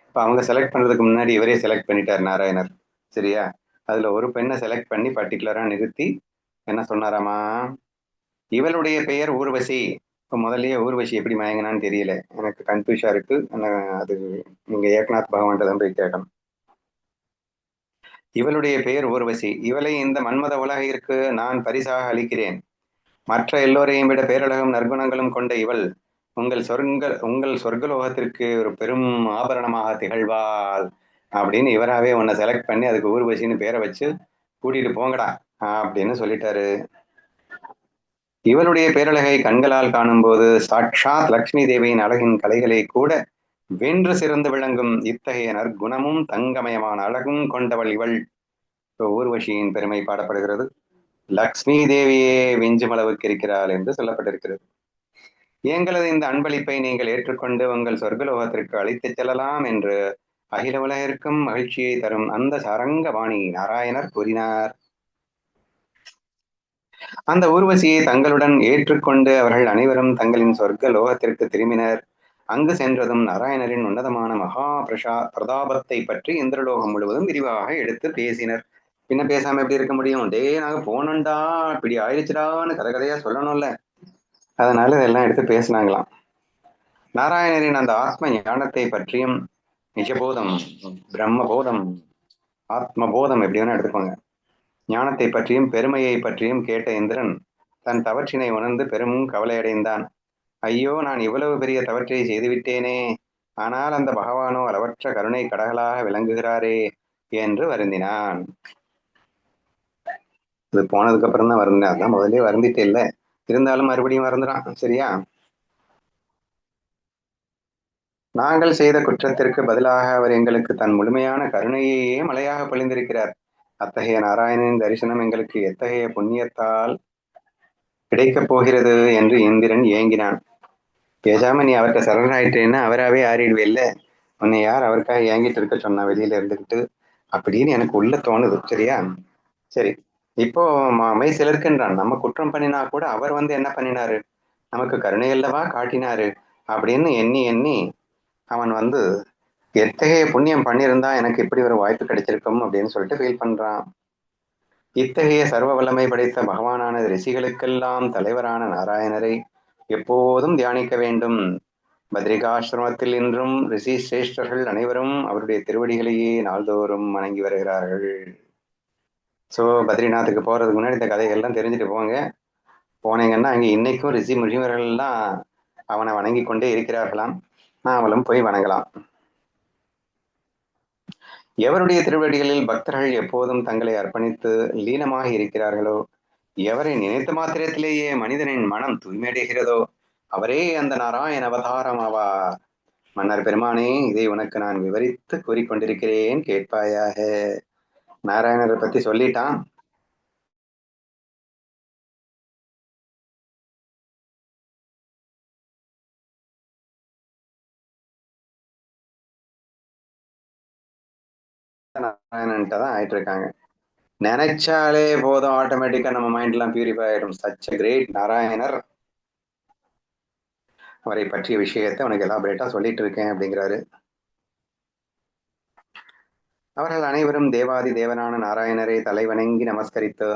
Speaker 1: இப்போ அவங்க செலக்ட் பண்றதுக்கு முன்னாடி இவரே செலக்ட் பண்ணிட்டார் நாராயணர், சரியா? அதுல ஒரு பெண்ணை செலக்ட் பண்ணி பர்டிகுலரா நிறுத்தி என்ன சொன்னாராமா, இவளுடைய பெயர் ஊர்வசி. இப்போ முதல்லயே ஊர்வசி எப்படி மயங்கினான்னு தெரியல, எனக்கு கன்ஃபியூஷா இருக்கு. அது நீங்க ஏக்நாத் பகவான் தான் போய் கேட்கணும். இவளுடைய பெயர் ஊர்வசி. இவளை இந்த மன்மத உலகிற்கு நான் பரிசாக அளிக்கிறேன். மற்ற எல்லோரையும் விட பேரழகும் நற்குணங்களும் கொண்ட இவள் உங்கள் சொர்க்கலோகத்திற்கு ஒரு பெரும் ஆபரணமாக திகழ்வாள் அப்படின்னு இவராகவே உன்னை செலக்ட் பண்ணி அதுக்கு ஊர்வசின்னு பேரை வச்சு கூட்டிட்டு போங்கடா அப்படின்னு சொல்லிட்டாரு. இவளுடைய பேரழகை கண்களால் காணும்போது சாட்சாத் லக்ஷ்மி தேவியின் அழகின் கலைகளை கூட வென்று சிறந்து விளங்கும் இத்தகைய நற்குணமும் தங்கமயமான அழகும் கொண்டவள் இவள். ஊர்வசியின் பெருமை பாடப்படுகிறது. லக்ஷ்மி தேவியே விஞ்சும் அளவுக்கு இருக்கிறாள் என்று சொல்லப்பட்டிருக்கிறது. எங்களது இந்த அன்பளிப்பை நீங்கள் ஏற்றுக்கொண்டு உங்கள் சொர்க்கலோகத்திற்கு அழைத்துச் செல்லலாம் என்று அகில உலகிற்கும் மகிழ்ச்சியை தரும் அந்த சரங்கபாணி நாராயணர் கூறினார். அந்த ஊர்வசியை தங்களுடன் ஏற்றுக்கொண்டு அவர்கள் அனைவரும் தங்களின் சொர்க்க லோகத்திற்கு திரும்பினர். அங்கு சென்றதும் நாராயணரின் உன்னதமான மகா பிரதாபத்தை பற்றி இந்திரலோகம் முழுவதும் விரிவாக எடுத்து பேசினர். பின்ன பேசாம எப்படி இருக்க முடியும்? நாங்க போனோம்டா, இப்படி ஆயிடுச்சுடான்னு கதையா சொல்லணும்ல. அதனால இதெல்லாம் எடுத்து பேசினாங்களாம். நாராயணரின் அந்த ஆத்ம ஞானத்தை பற்றியும் நிஜபோதம், பிரம்மபோதம், ஆத்மபோதம் எப்படி வேணா எடுத்துக்கோங்க, ஞானத்தை பற்றியும் பெருமையை பற்றியும் கேட்ட இந்திரன் தன் தவற்றினை உணர்ந்து பெரும் கவலையடைந்தான். ஐயோ, நான் இவ்வளவு பெரிய தவற்றை செய்துவிட்டேனே, ஆனால் அந்த பகவானோ அளவற்ற கருணை கடகளாக விளங்குகிறாரே என்று வருந்தினான். இது போனதுக்கு அப்புறம் தான் வருந்தினான். அதான் முதலே வருந்திட்டே இல்லை, இருந்தாலும் மறுபடியும் வருந்துறான். சரியா? நாங்கள் செய்த குற்றத்திற்கு பதிலாக அவர் எங்களுக்கு தன் முழுமையான கருணையையே மழையாக பொழிந்திருக்கிறார். அத்தகைய நாராயணனின் தரிசனம் எங்களுக்கு எத்தகைய புண்ணியத்தால் கிடைக்கப் போகிறது என்று இந்திரன் ஏங்கினான். பேசாம நீ அவர்கிட்ட சரணாயிட்டேன்னா அவராகவே ஆறிடுவே இல்லை, உன்னை யார் அவருக்காக ஏங்கிட்டு இருக்க சொன்னா வெளியில இருந்துக்கிட்டு அப்படின்னு எனக்கு உள்ள தோணுது. சரியா? சரி, இப்போ மெய் சிலர்க்கின்றான், நம்ம குற்றம் பண்ணினா கூட அவர் என்ன பண்ணினாரு, நமக்கு கருணை அல்லவா காட்டினாரு அப்படின்னு எண்ணி எண்ணி அவன் எத்தகைய புண்ணியம் பண்ணியிருந்தா எனக்கு இப்படி ஒரு வாய்ப்பு கிடைச்சிருக்கும் அப்படின்னு சொல்லிட்டு ஃபீல் பண்றான். இத்தகைய சர்வ வல்லமை படைத்த பகவானான ரிஷிகளுக்கெல்லாம் தலைவரான நாராயணரை எப்போதும் தியானிக்க வேண்டும். பத்ரிகாசிரமத்தில் இன்றும் ரிஷி சிரேஷ்டர்கள் அனைவரும் அவருடைய திருவடிகளையே நாள்தோறும் வணங்கி வருகிறார்கள். ஸோ பத்ரிநாத்துக்கு போறதுக்கு முன்னாடி இந்த கதைகள்லாம் தெரிஞ்சுட்டு போங்க. போனீங்கன்னா அங்கே இன்னைக்கும் ரிஷி முனிவர்கள்லாம் அவனை வணங்கி கொண்டே இருக்கிறார்களாம். நாமளும் போய் வணங்கலாம். எவருடைய திருவடிகளில் பக்தர்கள் எப்போதும் தங்களை அர்ப்பணித்து லீனமாக இருக்கிறார்களோ, எவரை நினைத்த மாத்திரத்திலேயே மனிதனின் மனம் தூய்மையடைகிறதோ அவரே அந்த நாராயண அவதாரம் ஆவார். மன்னர் பெருமானே, இதை உனக்கு நான் விவரித்து கூறிக்கொண்டிருக்கிறேன், கேட்பாயாக. நாராயணரை பத்தி சொல்லிட்டான். நாராயணன்ட்டதான் ஆயிட்டு இருக்காங்க. நினைச்சாலே போதும், ஆட்டோமேட்டிக்கா நம்ம மைண்ட் எல்லாம் பியூரிஃபை ஆயிடும். சச் கிரேட் நாராயணர். அவரை பற்றிய விஷயத்தை உனக்கு எலாபரேட்டா சொல்லிட்டு இருக்கேன் அப்படிங்கிறாரு. அவர்கள் அனைவரும் தேவாதி தேவனான நாராயணரை தலைவணங்கி நமஸ்கரித்து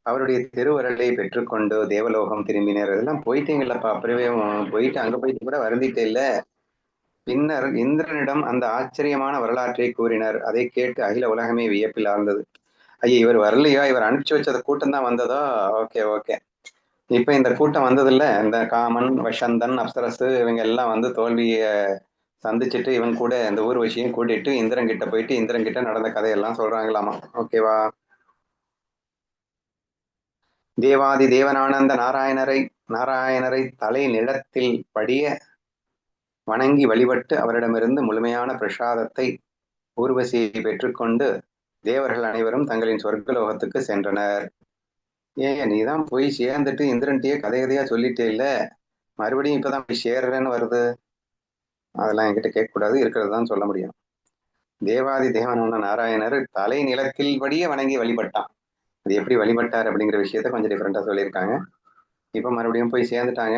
Speaker 1: அவருடைய திருவருளை பெற்றுக்கொண்டு தேவலோகம் திரும்பினர். இதெல்லாம் போயிட்டீங்களப்பா, அப்பவே போயிட்டு அங்க போயிட்டு கூட வருந்திட்டே இல்ல. பின்னர் இந்திரனிடம் அந்த ஆச்சரியமான வரலாற்றை கூறினர். அதை கேட்டு அகில உலகமே வியப்பில் ஆழ்ந்தது. ஐயா, இவர் வரலையா, இவர் அனுப்பிச்சு வச்சத கூட்டம் தான் வந்ததோ? ஓகே ஓகே, இப்ப இந்த கூட்டம் வந்ததில்ல, இந்த காமன், வசந்தன், அப்சரசு இவங்க எல்லாம் தோல்விய சந்திச்சுட்டு இவன் கூட இந்த ஊர்வசியும் கூட்டிட்டு இந்திரன் கிட்ட போயிட்டு இந்திரன் கிட்ட நடந்த கதையெல்லாம் சொல்றாங்களாமா. ஓகேவா? தேவாதி தேவனான அந்த நாராயணரை தலை நிலத்தில் படிய வணங்கி வழிபட்டு அவரிடமிருந்து முழுமையான பிரசாதத்தை ஊர்வசியை பெற்றுக்கொண்டு தேவர்கள் அனைவரும் தங்களின் சொர்க்கலோகத்துக்கு சென்றனர். நீதான் போய் சேர்ந்துட்டு இந்திரன்ட்டியே கதையா சொல்லிட்டே இல்ல, மறுபடியும் இப்பதான் போய் சேர்றேன்னு வருது. அதெல்லாம் என்கிட்ட கேட்கக்கூடாது, இருக்கிறது தான் சொல்ல முடியும். தேவாதி தேவனான நாராயணர் தலை நிலத்தில் படிய வணங்கி வழிபட்டான். அது எப்படி வழிபட்டார் அப்படிங்கிற விஷயத்த கொஞ்சம் டிஃப்ரெண்டா சொல்லியிருக்காங்க. இப்ப மறுபடியும் போய் சேர்ந்துட்டாங்க.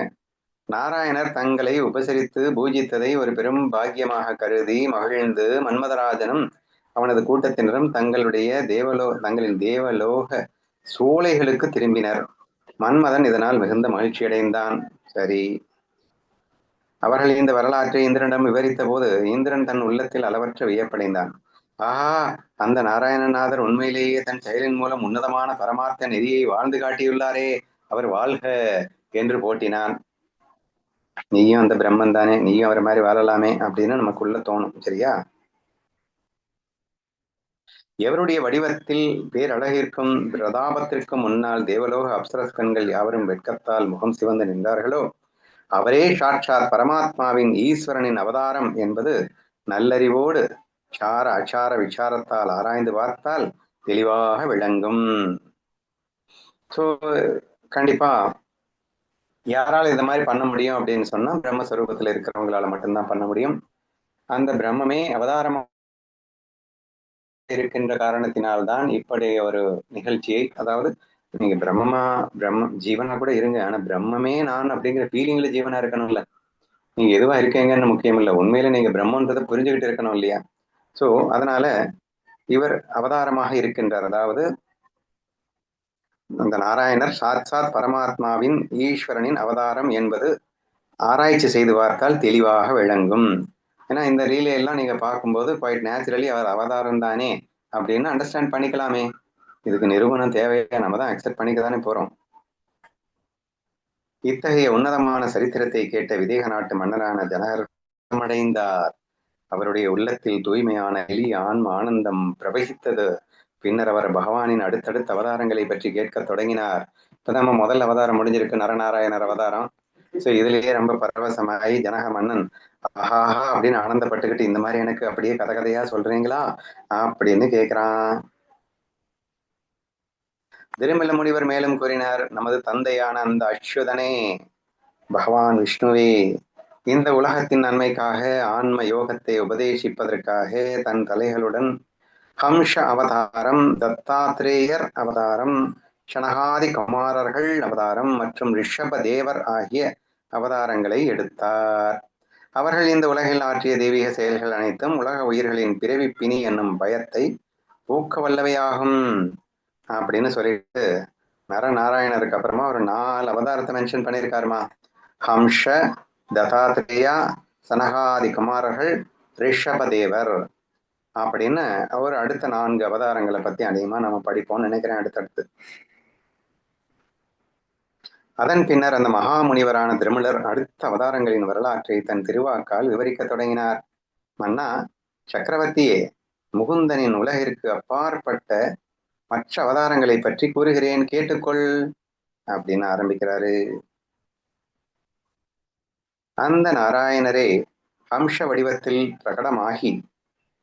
Speaker 1: நாராயணர் தங்களை உபசரித்து பூஜித்ததை ஒரு பெரும் பாக்கியமாக கருதி மகிழ்ந்து மன்மதராஜனும் அவனது கூட்டத்தினரும் தங்களின் தேவலோக சோலைகளுக்கு திரும்பினர். மன்மதன் இதனால் மிகுந்த மகிழ்ச்சி அடைந்தான். சரி, அவர்கள் இந்த வரலாற்றை இந்திரனிடம் விவரித்த போது இந்திரன் தன் உள்ளத்தில் அளவற்ற வியப்படைந்தான். ஆஹா, அந்த நாராயணநாதர் உண்மையிலேயே தன் செயலின் மூலம் உன்னதமான பரமார்த்த நெறியை வாழ்ந்து காட்டியுள்ளாரே அவர் வாழ்க என்று போட்டினான். நீயும் அந்த பிரம்மன் தானே, நீயும் அவரை மாதிரி வாழலாமே அப்படின்னு நமக்குள்ள தோணும். சரியா? எவருடைய வடிவத்தில் பேரழகிற்கும் பிரதாபத்திற்கும் முன்னால் தேவலோக அப்சரஸ்கன்கள் யாவரும் வெட்கத்தால் முகம் சிவந்து நின்றார்களோ அவரே சாட்சாத் பரமாத்மாவின் ஈஸ்வரனின் அவதாரம் என்பது நல்லறிவோடு சார அச்சார விசாரத்தால் ஆராய்ந்து பார்த்தால் தெளிவாக விளங்கும். ஸோ கண்டிப்பா யாரால இந்த மாதிரி பண்ண முடியும் அப்படின்னு சொன்னா பிரம்மஸ்வரூபத்தில் இருக்கிறவங்களால மட்டும்தான் பண்ண முடியும். அந்த பிரம்மமே அவதாரமா இருக்கின்ற காரணத்தினால்தான் இப்படி ஒரு நிகழ்ச்சியை, அதாவது நீங்க பிரம்ம ஜீவனா கூட இருங்க, ஆனா பிரம்மமே நான் அப்படிங்கிற ஃபீலிங்ல ஜீவனா இருக்கணும்ல. நீங்க எதுவா இருக்கீங்கன்னு முக்கியம் இல்லை, உண்மையில நீங்க பிரம்மன்றதை புரிஞ்சுக்கிட்டு இருக்கணும் இல்லையா? சோ அதனால இவர் அவதாரமாக இருக்கின்றார். அதாவது அந்த நாராயணர் சாட்சாத் பரமாத்மாவின் ஈஸ்வரனின் அவதாரம் என்பது ஆராய்ச்சி செய்து பார்த்தால் தெளிவாக விளங்கும். ஏன்னா இந்த ரீலையெல்லாம் நீங்க பார்க்கும்போது குவைட் நேச்சுரலி அவர் அவதாரம் தானே அப்படின்னு அண்டர்ஸ்டாண்ட் பண்ணிக்கலாமே. இதுக்கு நிரூபணம் தேவையா? நம்ம தான் அக்செப்ட் பண்ணிக்க தானே போறோம். இத்தகைய உன்னதமான சரித்திரத்தை கேட்ட விதேக நாட்டு மன்னரான ஜனகர் அடைந்தார். அவருடைய உள்ளத்தில் தூய்மையான எளிய ஆன்ம ஆனந்தம் பிரவகித்தது. பின்னர் அவர் பகவானின் அடுத்தடுத்த அவதாரங்களை பற்றி கேட்க தொடங்கினார். இப்பதான் நம்ம முதல் அவதாரம் முடிஞ்சிருக்கு, நரநாராயணர் அவதாரம். சோ இதுலயே ரொம்ப பரவசமாகி ஜனக மன்னன் ஆஹாஹா அப்படின்னு ஆனந்தப்பட்டுக்கிட்டு, இந்த மாதிரி எனக்கு அப்படியே கதை கதையா சொல்றீங்களா அப்படின்னு கேட்கிறான். திருமல முனிவர் மேலும் கூறினார், நமது தந்தையான அந்த அச்சுதனே பகவான் விஷ்ணுவே இந்த உலகத்தின் நன்மைக்காக ஆன்ம யோகத்தை உபதேசிப்பதற்காக தன் தலைகளுடன் ஹம்ச அவதாரம், தத்தாத்ரேயர் அவதாரம், சனகாதி குமாரர்கள் அவதாரம் மற்றும் ரிஷப தேவர் ஆகிய அவதாரங்களை எடுத்தார். அவர்கள் இந்த உலகில் ஆற்றிய தெய்வீக செயல்கள் அனைத்தும் உலக உயிர்களின் பிறவி பிணி என்னும் பயத்தை ஊக்க வல்லவையாகும் அப்படின்னு சொல்லிட்டு நரநாராயணருக்கு அப்புறமா ஒரு 4 அவதாரத்தை மென்ஷன் பண்ணியிருக்காருமா. ஹம்ச, தத்தாத்ரேயா, சனகாதி குமாரர்கள், ரிஷபதேவர் அப்படின்னு அவர் அடுத்த 4 அவதாரங்களை பத்தி அதிகமா நம்ம படிப்போம்னு நினைக்கிறேன் அடுத்தடுத்து. அதன் பின்னர் அந்த மகா முனிவரான திருமலர் அடுத்த அவதாரங்களின் வரலாற்றை தன் திருவாக்கால் விவரிக்க தொடங்கினார். மன்னா, சக்கரவர்த்தியே, முகுந்தனின் உலகிற்கு அப்பாற்பட்ட மற்ற அவதாரங்களை பற்றி கூறுகிறேன், கேட்டுக்கொள் அப்படின்னு ஆரம்பிக்கிறாரு. அந்த நாராயணரே ஹம்ச வடிவத்தில் பிரகடமாகி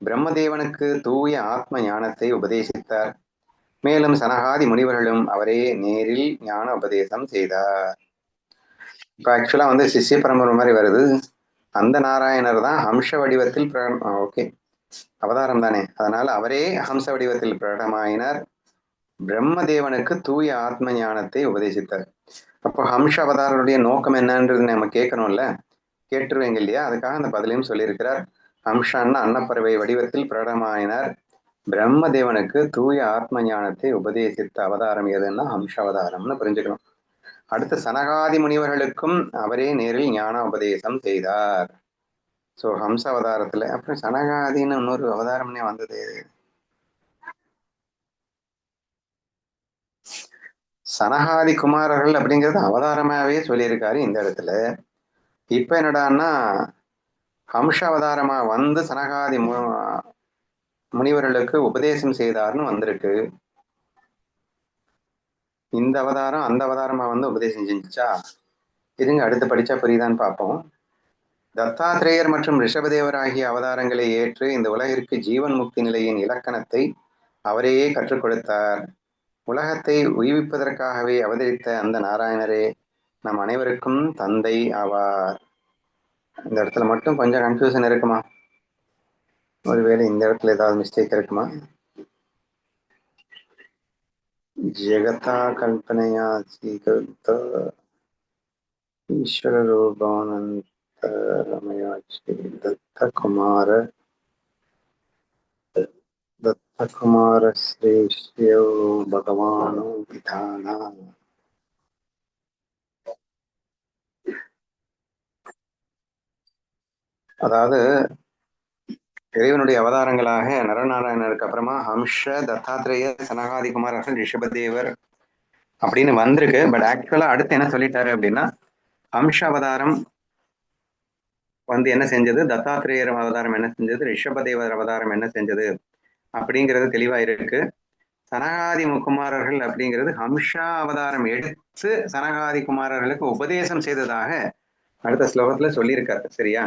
Speaker 1: பிரம்மதேவனுக்கு தூய ஆத்ம ஞானத்தை உபதேசித்தார். மேலும் சனகாதி முனிவர்களும் அவரே நேரில் ஞான உபதேசம் செய்தார். இப்ப ஆக்சுவலா சிஷ்ய பரம்பரை மாதிரி வருது. அந்த நாராயணர் தான் ஹம்ச வடிவத்தில் ஓகே அவதாரம் தானே, அதனால அவரே ஹம்ச வடிவத்தில் பிரகடமாயினார். பிரம்மதேவனுக்கு தூய ஆத்ம ஞானத்தை உபதேசித்தார். அப்போ ஹம்ச அவதாரருடைய நோக்கம் என்னன்றது நம்ம கேட்கணும்ல, கேட்டுருவீங்க இல்லையா? அதுக்காக அந்த பதிலையும் சொல்லியிருக்கிறார். ஹம்சான்னா அன்னப்பறவை வடிவத்தில் பிரகடமாயினார். பிரம்மதேவனுக்கு தூய ஆத்ம ஞானத்தை உபதேசித்த அவதாரம் எதுன்னா ஹம்ச அவதாரம்னு புரிஞ்சுக்கணும். அடுத்து சனகாதி முனிவர்களுக்கும் அவரே நேரில் ஞான உபதேசம் செய்தார். ஸோ ஹம்ச அவதாரத்துல அப்புறம் சனகாதின்னு இன்னொரு அவதாரம்னே வந்தது. சனகாதி குமாரர்கள் அப்படிங்கிறது அவதாரமாவே சொல்லியிருக்காரு இந்த இடத்துல. இப்ப என்னடான்னா ஹம்ச அவதாரமா சனகாதி முனிவர்களுக்கு உபதேசம் செய்தார்னு வந்திருக்கு. இந்த அவதாரம் அந்த அவதாரமா உபதேசம் செஞ்சுச்சா? இருங்க அடுத்து படிச்சா புரியுதான்னு பார்ப்போம். தத்தாத்ரேயர் மற்றும் ரிஷபதேவர் ஆகிய அவதாரங்களை ஏற்று இந்த உலகிற்கு ஜீவன் முக்தி நிலையின் இலக்கணத்தை அவரையே கற்றுக் கொடுத்தார். உலகத்தை உய்விப்பதற்காகவே அவதரித்த அந்த நாராயணரே நம் அனைவருக்கும் தந்தை ஆவார். இந்த இடத்துல மட்டும் கொஞ்சம் கன்ஃபியூஷன் இருக்குமா? ஒருவேளை இந்த இடத்துல ஏதாவது மிஸ்டேக் இருக்குமா? ஜெகதா கல்பனையா ஸ்வீகிருத்த ஈஸ்வர ரூபானந்தரமயாச்சி दत्तकुमार श्रेष्ठ्यो भगवानो विधाना. அதாவது இறைவனுடைய அவதாரங்களாக நரநாராயணருக்கு அப்புறமா ஹம்ச, தத்தாத்ரேய, சனகாதி குமாரர்கள், ரிஷபதேவர் அப்படின்னு வந்திருக்கு. பட் ஆக்சுவலா அடுத்து என்ன சொல்லிட்டாரு அப்படின்னா, அம்ச அவதாரம் வந்து என்ன செஞ்சது, தத்தாத்திரேயர் அவதாரம் என்ன செஞ்சது, ரிஷபதேவர் அவதாரம் என்ன செஞ்சது அப்படிங்கிறது தெளிவா இருக்கு. சனகாதி குமாரர்கள் அப்படிங்கிறது ஹம்ஷா அவதாரம் எடுத்து சனகாதி குமாரர்களுக்கு உபதேசம் செய்ததாக அடுத்த ஸ்லோகத்துல சொல்லியிருக்காரு. சரியா?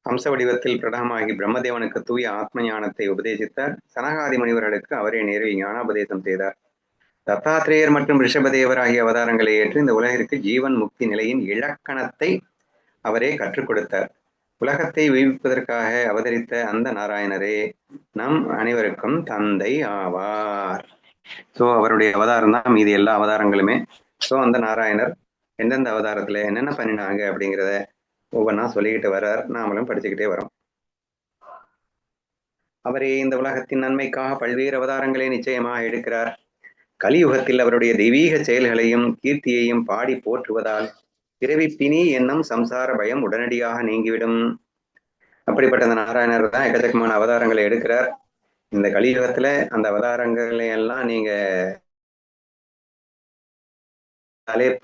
Speaker 1: ஹம்ச வடிவத்தில் பிரடமாகி பிரம்மதேவனுக்கு தூய ஆத்ம ஞானத்தை உபதேசித்தார். சனகாதி முனிவர்களுக்கு அவரே நேரில் ஞானோபதேசம் செய்தார். தத்தாத்திரேயர் மற்றும் ரிஷபதேவர் ஆகிய அவதாரங்களை ஏற்று இந்த உலகிற்கு ஜீவன் முக்தி நிலையின் இலக்கணத்தை அவரே கற்றுக் கொடுத்தார். உலகத்தை உயிர்ப்பிப்பதற்காக அவதரித்த அந்த நாராயணரே நம் அனைவருக்கும் தந்தை ஆவார். ஸோ அவருடைய அவதாரம் தான் மீதி எல்லா அவதாரங்களுமே. ஸோ அந்த நாராயணர் எந்தெந்த அவதாரத்துல என்னென்ன பண்ணினாங்க அப்படிங்கிறத ஒவ்வொன்றா சொல்லிக்கிட்டு வர்றார். நாமளும் படிச்சுக்கிட்டே வரோம். அவரே இந்த உலகத்தின் நன்மைக்காக பல்வேறு அவதாரங்களை நிச்சயமாக எடுக்கிறார். கலியுகத்தில் அவருடைய தெய்வீக செயல்களையும் கீர்த்தியையும் பாடி போற்றுவதால் பிறவி பிணி என்னும் சம்சார பயம் உடனடியாக நீங்கிவிடும். அப்படிப்பட்ட அந்த நாராயணர் தான் எக்கச்சக்கமான அவதாரங்களை எடுக்கிறார். இந்த கலியுகத்துல அந்த அவதாரங்களை எல்லாம் நீங்க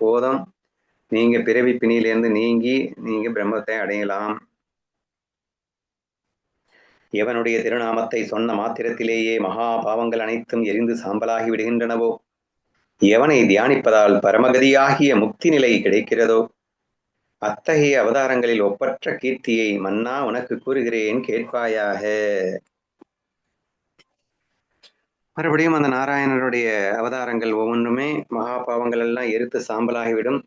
Speaker 1: போதும், நீங்க பிறவி பிணியிலிருந்து நீங்கி நீங்க பிரம்மத்தை அடையலாம். எவனுடைய திருநாமத்தை சொன்ன மாத்திரத்திலேயே மகா பாவங்கள் அனைத்தும் எரிந்து சாம்பலாகி விடுகின்றனவோ, எவனை தியானிப்பதால் பரமகதியாகிய முக்தி நிலை கிடைக்கிறதோ, அத்தகைய அவதாரங்களில் ஒப்பற்ற கீர்த்தியை மன்னா உனக்கு கூறுகிறேன் கேட்பாயாக. மறுபடியும் அந்த நாராயணனுடைய அவதாரங்கள் ஒவ்வொன்றுமே மகா பாவங்கள் எல்லாம் எரித்து சாம்பலாகிவிடும்.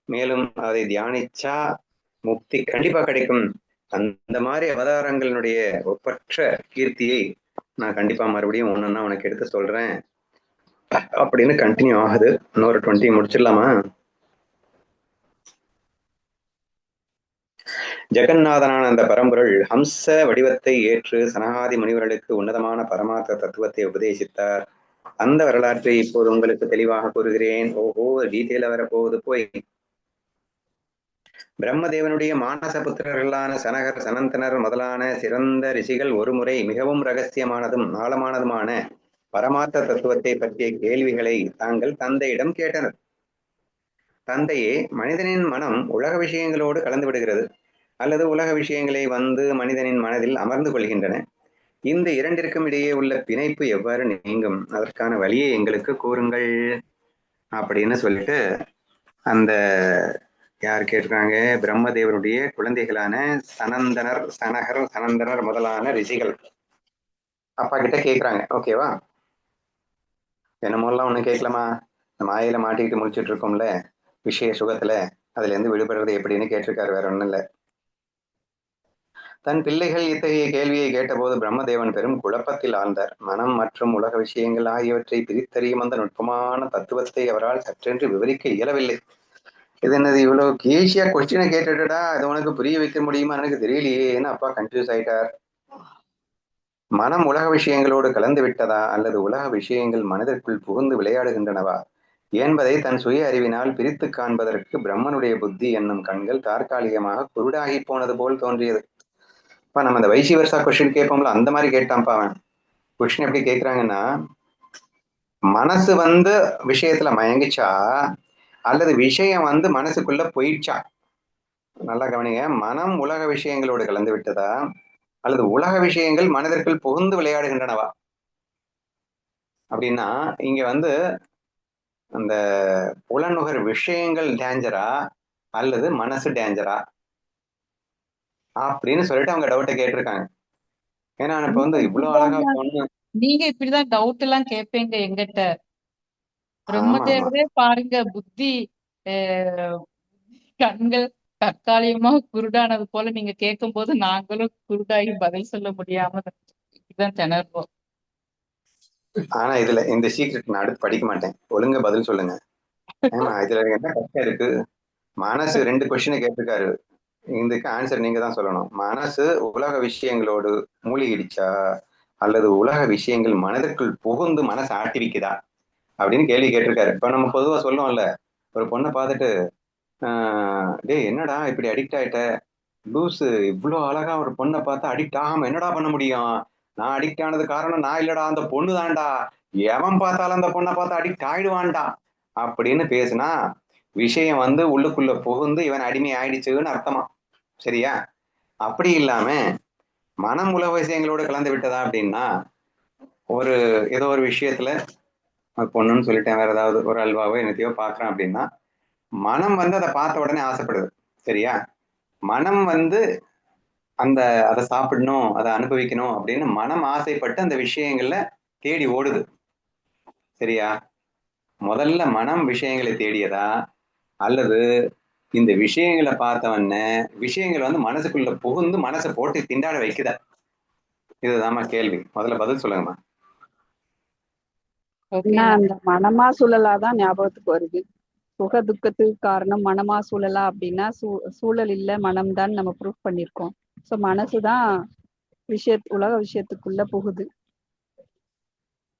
Speaker 1: மேலும் அதை தியானிச்சா முக்தி கண்டிப்பா கிடைக்கும். அந்த மாதிரி அவதாரங்களுடைய ஒப்பற்ற கீர்த்தியை நான் கண்டிப்பா மறுபடியும் ஒன்னொன்னா உனக்கு எடுத்து சொல்றேன் அப்படின்னு கண்டினியூ ஆகுது. இன்னொரு 20 முடிச்சிடலாமா? ஜெகநாதனான அந்த பரம்பொருள் ஹம்ச வடிவத்தை ஏற்று சனகாதி முனிவர்களுக்கு உன்னதமான பரமார்த்த தத்துவத்தை உபதேசித்தார். அந்த வரலாற்றை இப்போது உங்களுக்கு தெளிவாக கூறுகிறேன். ஓஹோ, டீட்டெயில வரப்போகுது போய். பிரம்மதேவனுடைய மானச புத்திரர்களான சனகர் சனந்தனர் முதலான சிறந்த ரிஷிகள் ஒருமுறை மிகவும் ரகசியமானதும் ஆழமானதுமான பரமார்த்த தத்துவத்தை பற்றிய கேள்விகளை தாங்கள் தந்தையிடம் கேட்டனர். தந்தையே, மனிதனின் மனம் உலக விஷயங்களோடு கலந்து விடுகிறது அல்லது உலக விஷயங்களை வந்து மனிதனின் மனதில் அமர்ந்து கொள்கின்றன. இந்த இரண்டிற்கும் இடையே உள்ள பிணைப்பு எவ்வாறு நீங்கும்? அதற்கான வழியை எங்களுக்கு கூறுங்கள் அப்படின்னு சொல்லிட்டு அந்த யார் கேட்டிருக்காங்க, பிரம்மதேவருடைய குழந்தைகளான சனந்தனர் சனகர் சனந்தனர் முதலான ரிஷிகள் அப்பா கிட்ட கேட்குறாங்க. ஓகேவா? என்னமோலாம் ஒன்றும் கேட்கலாமா? இந்த மாயில மாட்டிக்கிட்டு முடிச்சுட்டு இருக்கோம்ல விஷய சுகத்துல, அதுல இருந்து விடுபடுறது எப்படின்னு கேட்டிருக்காரு. வேற ஒன்றும் இல்லை. தன் பிள்ளைகள் இத்தகைய கேள்வியை கேட்டபோது பிரம்மதேவன் பெரும் குழப்பத்தில் ஆழ்ந்தார். மனம் மற்றும் உலக விஷயங்கள் ஆகியவற்றை பிரித்தறியும் அந்த நுட்பமான தத்துவத்தை அவரால் சற்றென்று விவரிக்க இயலவில்லை. இது என்னது இவ்வளவு ஈஸியா கொஸ்டினை கேட்டுட்டா அது உனக்கு புரிய வைக்க முடியுமா எனக்கு தெரியலையேன்னு அப்பா கன்ஃபியூஸ் ஆயிட்டார். மனம் உலக விஷயங்களோடு கலந்து விட்டதா அல்லது உலக விஷயங்கள் மனதிற்குள் புகுந்து விளையாடுகின்றனவா என்பதை தன் சுய அறிவினால் பிரித்து காண்பதற்கு பிரம்மனுடைய புத்தி என்னும் கண்கள் தற்காலிகமாக குருடாகி போனது போல் தோன்றியது. இப்ப நம்ம இந்த வைசி வருஷா கொஸ்டின் கேட்போம்ல, அந்த மாதிரி கேட்டான்ப்பா அவன். கொஸ்டின் எப்படி கேட்கிறாங்கன்னா, மனசு வந்து விஷயத்துல மயங்கிச்சா அல்லது விஷயம் வந்து மனசுக்குள்ள போயிடுச்சா? நல்லா கவனிங்க. மனம் உலக விஷயங்களோடு கலந்து விட்டதா அல்லது உலக விஷயங்கள் மனதிற்குள் புகுந்து விளையாடுகின்றனவா? அப்படின்னா இங்க வந்து அந்த புலனுகர் விஷயங்கள் டேஞ்சரா அல்லது மனசு டேஞ்சரா அப்படின்னு சொல்லிட்டு அவங்க டவுட்டை கேட்டிருக்காங்க. ஏன்னா இப்ப வந்து இவ்வளவு அழகா பொண்ணு.
Speaker 4: நீங்க இப்படிதான் டவுட் எல்லாம் கேட்பீங்க எங்கிட்ட.
Speaker 1: ஆமா ஆமா,
Speaker 4: பிரம்மதேவரே பாருங்க, புத்தி கண்கள் தற்காலிகமா குருடானது போல நீங்க கேட்கும் போது நாங்களும் குருடாகி பதில் சொல்ல முடியாம இப்படிதான் திணறோம்.
Speaker 1: ஆனா இதுல இந்த சீக்ரெட் நான் அடுத்து படிக்க மாட்டேன். ஒழுங்கா பதில் சொல்லுங்க. ஏமா இதுல என்ன கஷ்டம் இருக்கு? மனசு 2 கொஸ்டினை கேட்டிருக்காரு. இதுக்கு ஆன்சர் நீங்க தான் சொல்லணும். மனசு உலக விஷயங்களோடு மூழ்கிடுச்சா அல்லது உலக விஷயங்கள் மனதிற்குள் புகுந்து மனசு ஆட்டிவிக்குதா அப்படின்னு கேள்வி கேட்டிருக்காரு. இப்ப நம்ம பொதுவா சொல்லுவோம்ல, ஒரு பொண்ணை பார்த்துட்டு டேய் என்னடா இப்படி அடிக்ட் ஆயிட்ட, லூசு, இவ்வளவு அழகா ஒரு பொண்ணை பார்த்தா அடிக்ட் ஆகாம என்னடா பண்ண முடியும் நான் அடிக்ட் ஆனது காரணம் நான் இல்லடா, அந்த பொண்ணு தான்டா, எவன் பார்த்தாலும் அந்த பொண்ணை பார்த்து அடிக்ட் ஆயிடுவான்டா அப்படின்னு பேசுனா விஷயம் வந்து உள்ளுக்குள்ள புகுந்து இவன் அடிமை ஆயிடுச்சுன்னு அர்த்தமா. சரியா? அப்படி இல்லாம மனம் உலக விஷயங்களோட கலந்து விட்டதா அப்படின்னா, ஒரு ஏதோ ஒரு விஷயத்துல பொண்ணுன்னு சொல்லிட்டேன், வேற ஏதாவது ஒரு அல்வாவோ என்னத்தையோ பாக்குறேன் அப்படின்னா, மனம் வந்து அதை பார்த்த உடனே ஆசைப்படுது. சரியா? மனம் வந்து அந்த அதை சாப்பிடணும், அதை அனுபவிக்கணும் அப்படின்னு மனம் ஆசைப்பட்டு அந்த விஷயங்கள்ல தேடி ஓடுது. சரியா? முதல்ல மனம் விஷயங்களை தேடியதா, அல்லது இந்த விஷயங்களை பார்த்தவன விஷயங்கள் வந்து மனசுக்குள்ள புகுந்து மனசை போட்டு திண்டாட வைக்குதா? இதுதாம்மா கேள்வி. முதல்ல பதில் சொல்லுங்கம்மா.
Speaker 2: அந்த மனமா சூழலாதான் ஞாபகத்துக்கு வருது. சுக துக்கத்துக்கு காரணம் மனமா சூழலா அப்படின்னா சூழல் இல்ல, மனம்தான் நம்ம ப்ரூஃப் பண்ணிருக்கோம். சோ மனசுதான் உலக விஷயத்துக்குள்ள புகுது.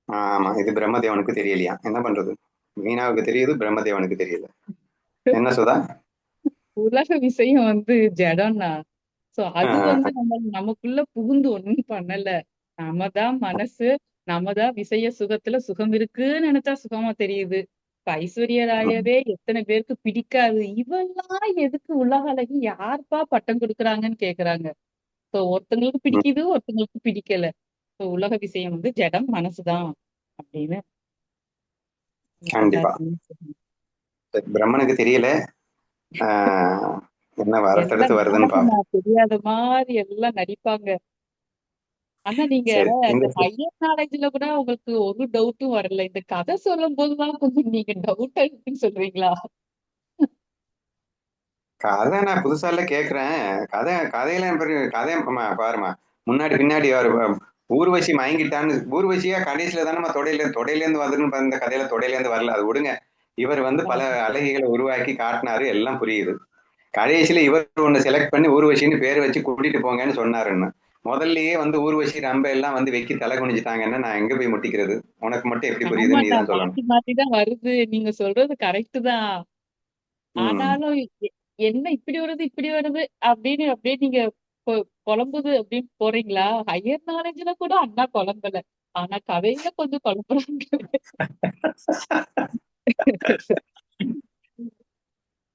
Speaker 1: ஆமா, இது பிரம்மதேவனுக்கு தெரியலையா? என்ன பண்றது? மீனாவுக்கு தெரியுது, பிரம்மதேவனுக்கு தெரியல. என்ன சுதா?
Speaker 4: உலக விஷயம் வந்து ஜடம்னா, சோ அது வந்து நமக்குள்ள புகுந்து ஒண்ணும் பண்ணல. நம்ம தான் மனசு, நம்ம தான் விஷய சுகத்துல சுகம் இருக்குன்னு நினைச்சா சுகமா தெரியுது. இப்ப ஐஸ்வர்யா ராயவே எத்தனை பேருக்கு பிடிக்காது, இவெல்லாம் எதுக்கு உலக அழகி, யாருப்பா பட்டம் கொடுக்குறாங்கன்னு கேக்குறாங்க. சோ ஒருத்தங்களுக்கு பிடிக்குது, ஒருத்தங்களுக்கு பிடிக்கல. சோ உலக விஷயம் வந்து ஜடம், மனசுதான் அப்படின்னு
Speaker 1: கண்டிப்பா
Speaker 4: எல்லாருமே சொல்றாங்க.
Speaker 1: பிரம்மனுக்கு தெரியல. என்ன
Speaker 4: எல்லாம்
Speaker 1: வரத்தடுத்து வருதுன்னு
Speaker 4: நாடகமா
Speaker 1: பாப்போம்.
Speaker 4: தெரியாத மாதிரி எல்லாம் நடிப்பாங்க. ஆனா நீங்க
Speaker 1: சரி, இந்த
Speaker 4: இந்த ஹையர் நாலேஜ்ல கூட உங்களுக்கு ஒரு டவுட்டும் வரல. இந்த கதை சொல்லும் போதுதான் கொஞ்சம் நீங்க டவுட் இருக்குன்னு சொல்றீங்களா?
Speaker 1: கதை நான் புதுசால கேக்குறேன். கதையில கதை பாருமா, முன்னாடி பின்னாடி ஊர்வசி மயங்கிட்டான்னு, ஊர்வசியா கடைசியில தானே தொடையில இருந்து வந்துன்னு இந்த கதையில தொடையில இருந்து வரல, அது விடுங்க. இவர் வந்து பல அழகிகளை உருவாக்கி காட்டினாரு, எல்லாம் புரியுது. கடைசியில இவர் ஒண்ணு செலக்ட் பண்ணி ஊர்வசின்னு பேர் வச்சு கூட்டிட்டு போங்கன்னு சொன்னாருன்னு. முதல்லயே வந்து ஊர்வசி ரம்ப எல்லாம் வந்து வெக்கி தலை குனிஞ்சிட்டாங்கன்னா நான் எங்க போய் முட்டிக்கிறது? உனக்கு மட்டும் எப்படி புரியுதுன்னு
Speaker 4: ஆமாண்டா,
Speaker 1: நீதான் சொல்லணும்.
Speaker 4: மாத்தி மாத்தி தான் வருது. நீங்க சொல்றது கரெக்ட் தான்.
Speaker 1: உம்
Speaker 4: ஆனாலும் என்ன இப்படி வருது இப்படி வருது அப்படின்னு அப்படியே நீங்க குழம்புது அப்படின்னு போறீங்களா? ஹையர் நாலேஜ்ல கூட அண்ணா குழம்பல. ஆனா கதையில கொஞ்சம் குழம்புறாங்க.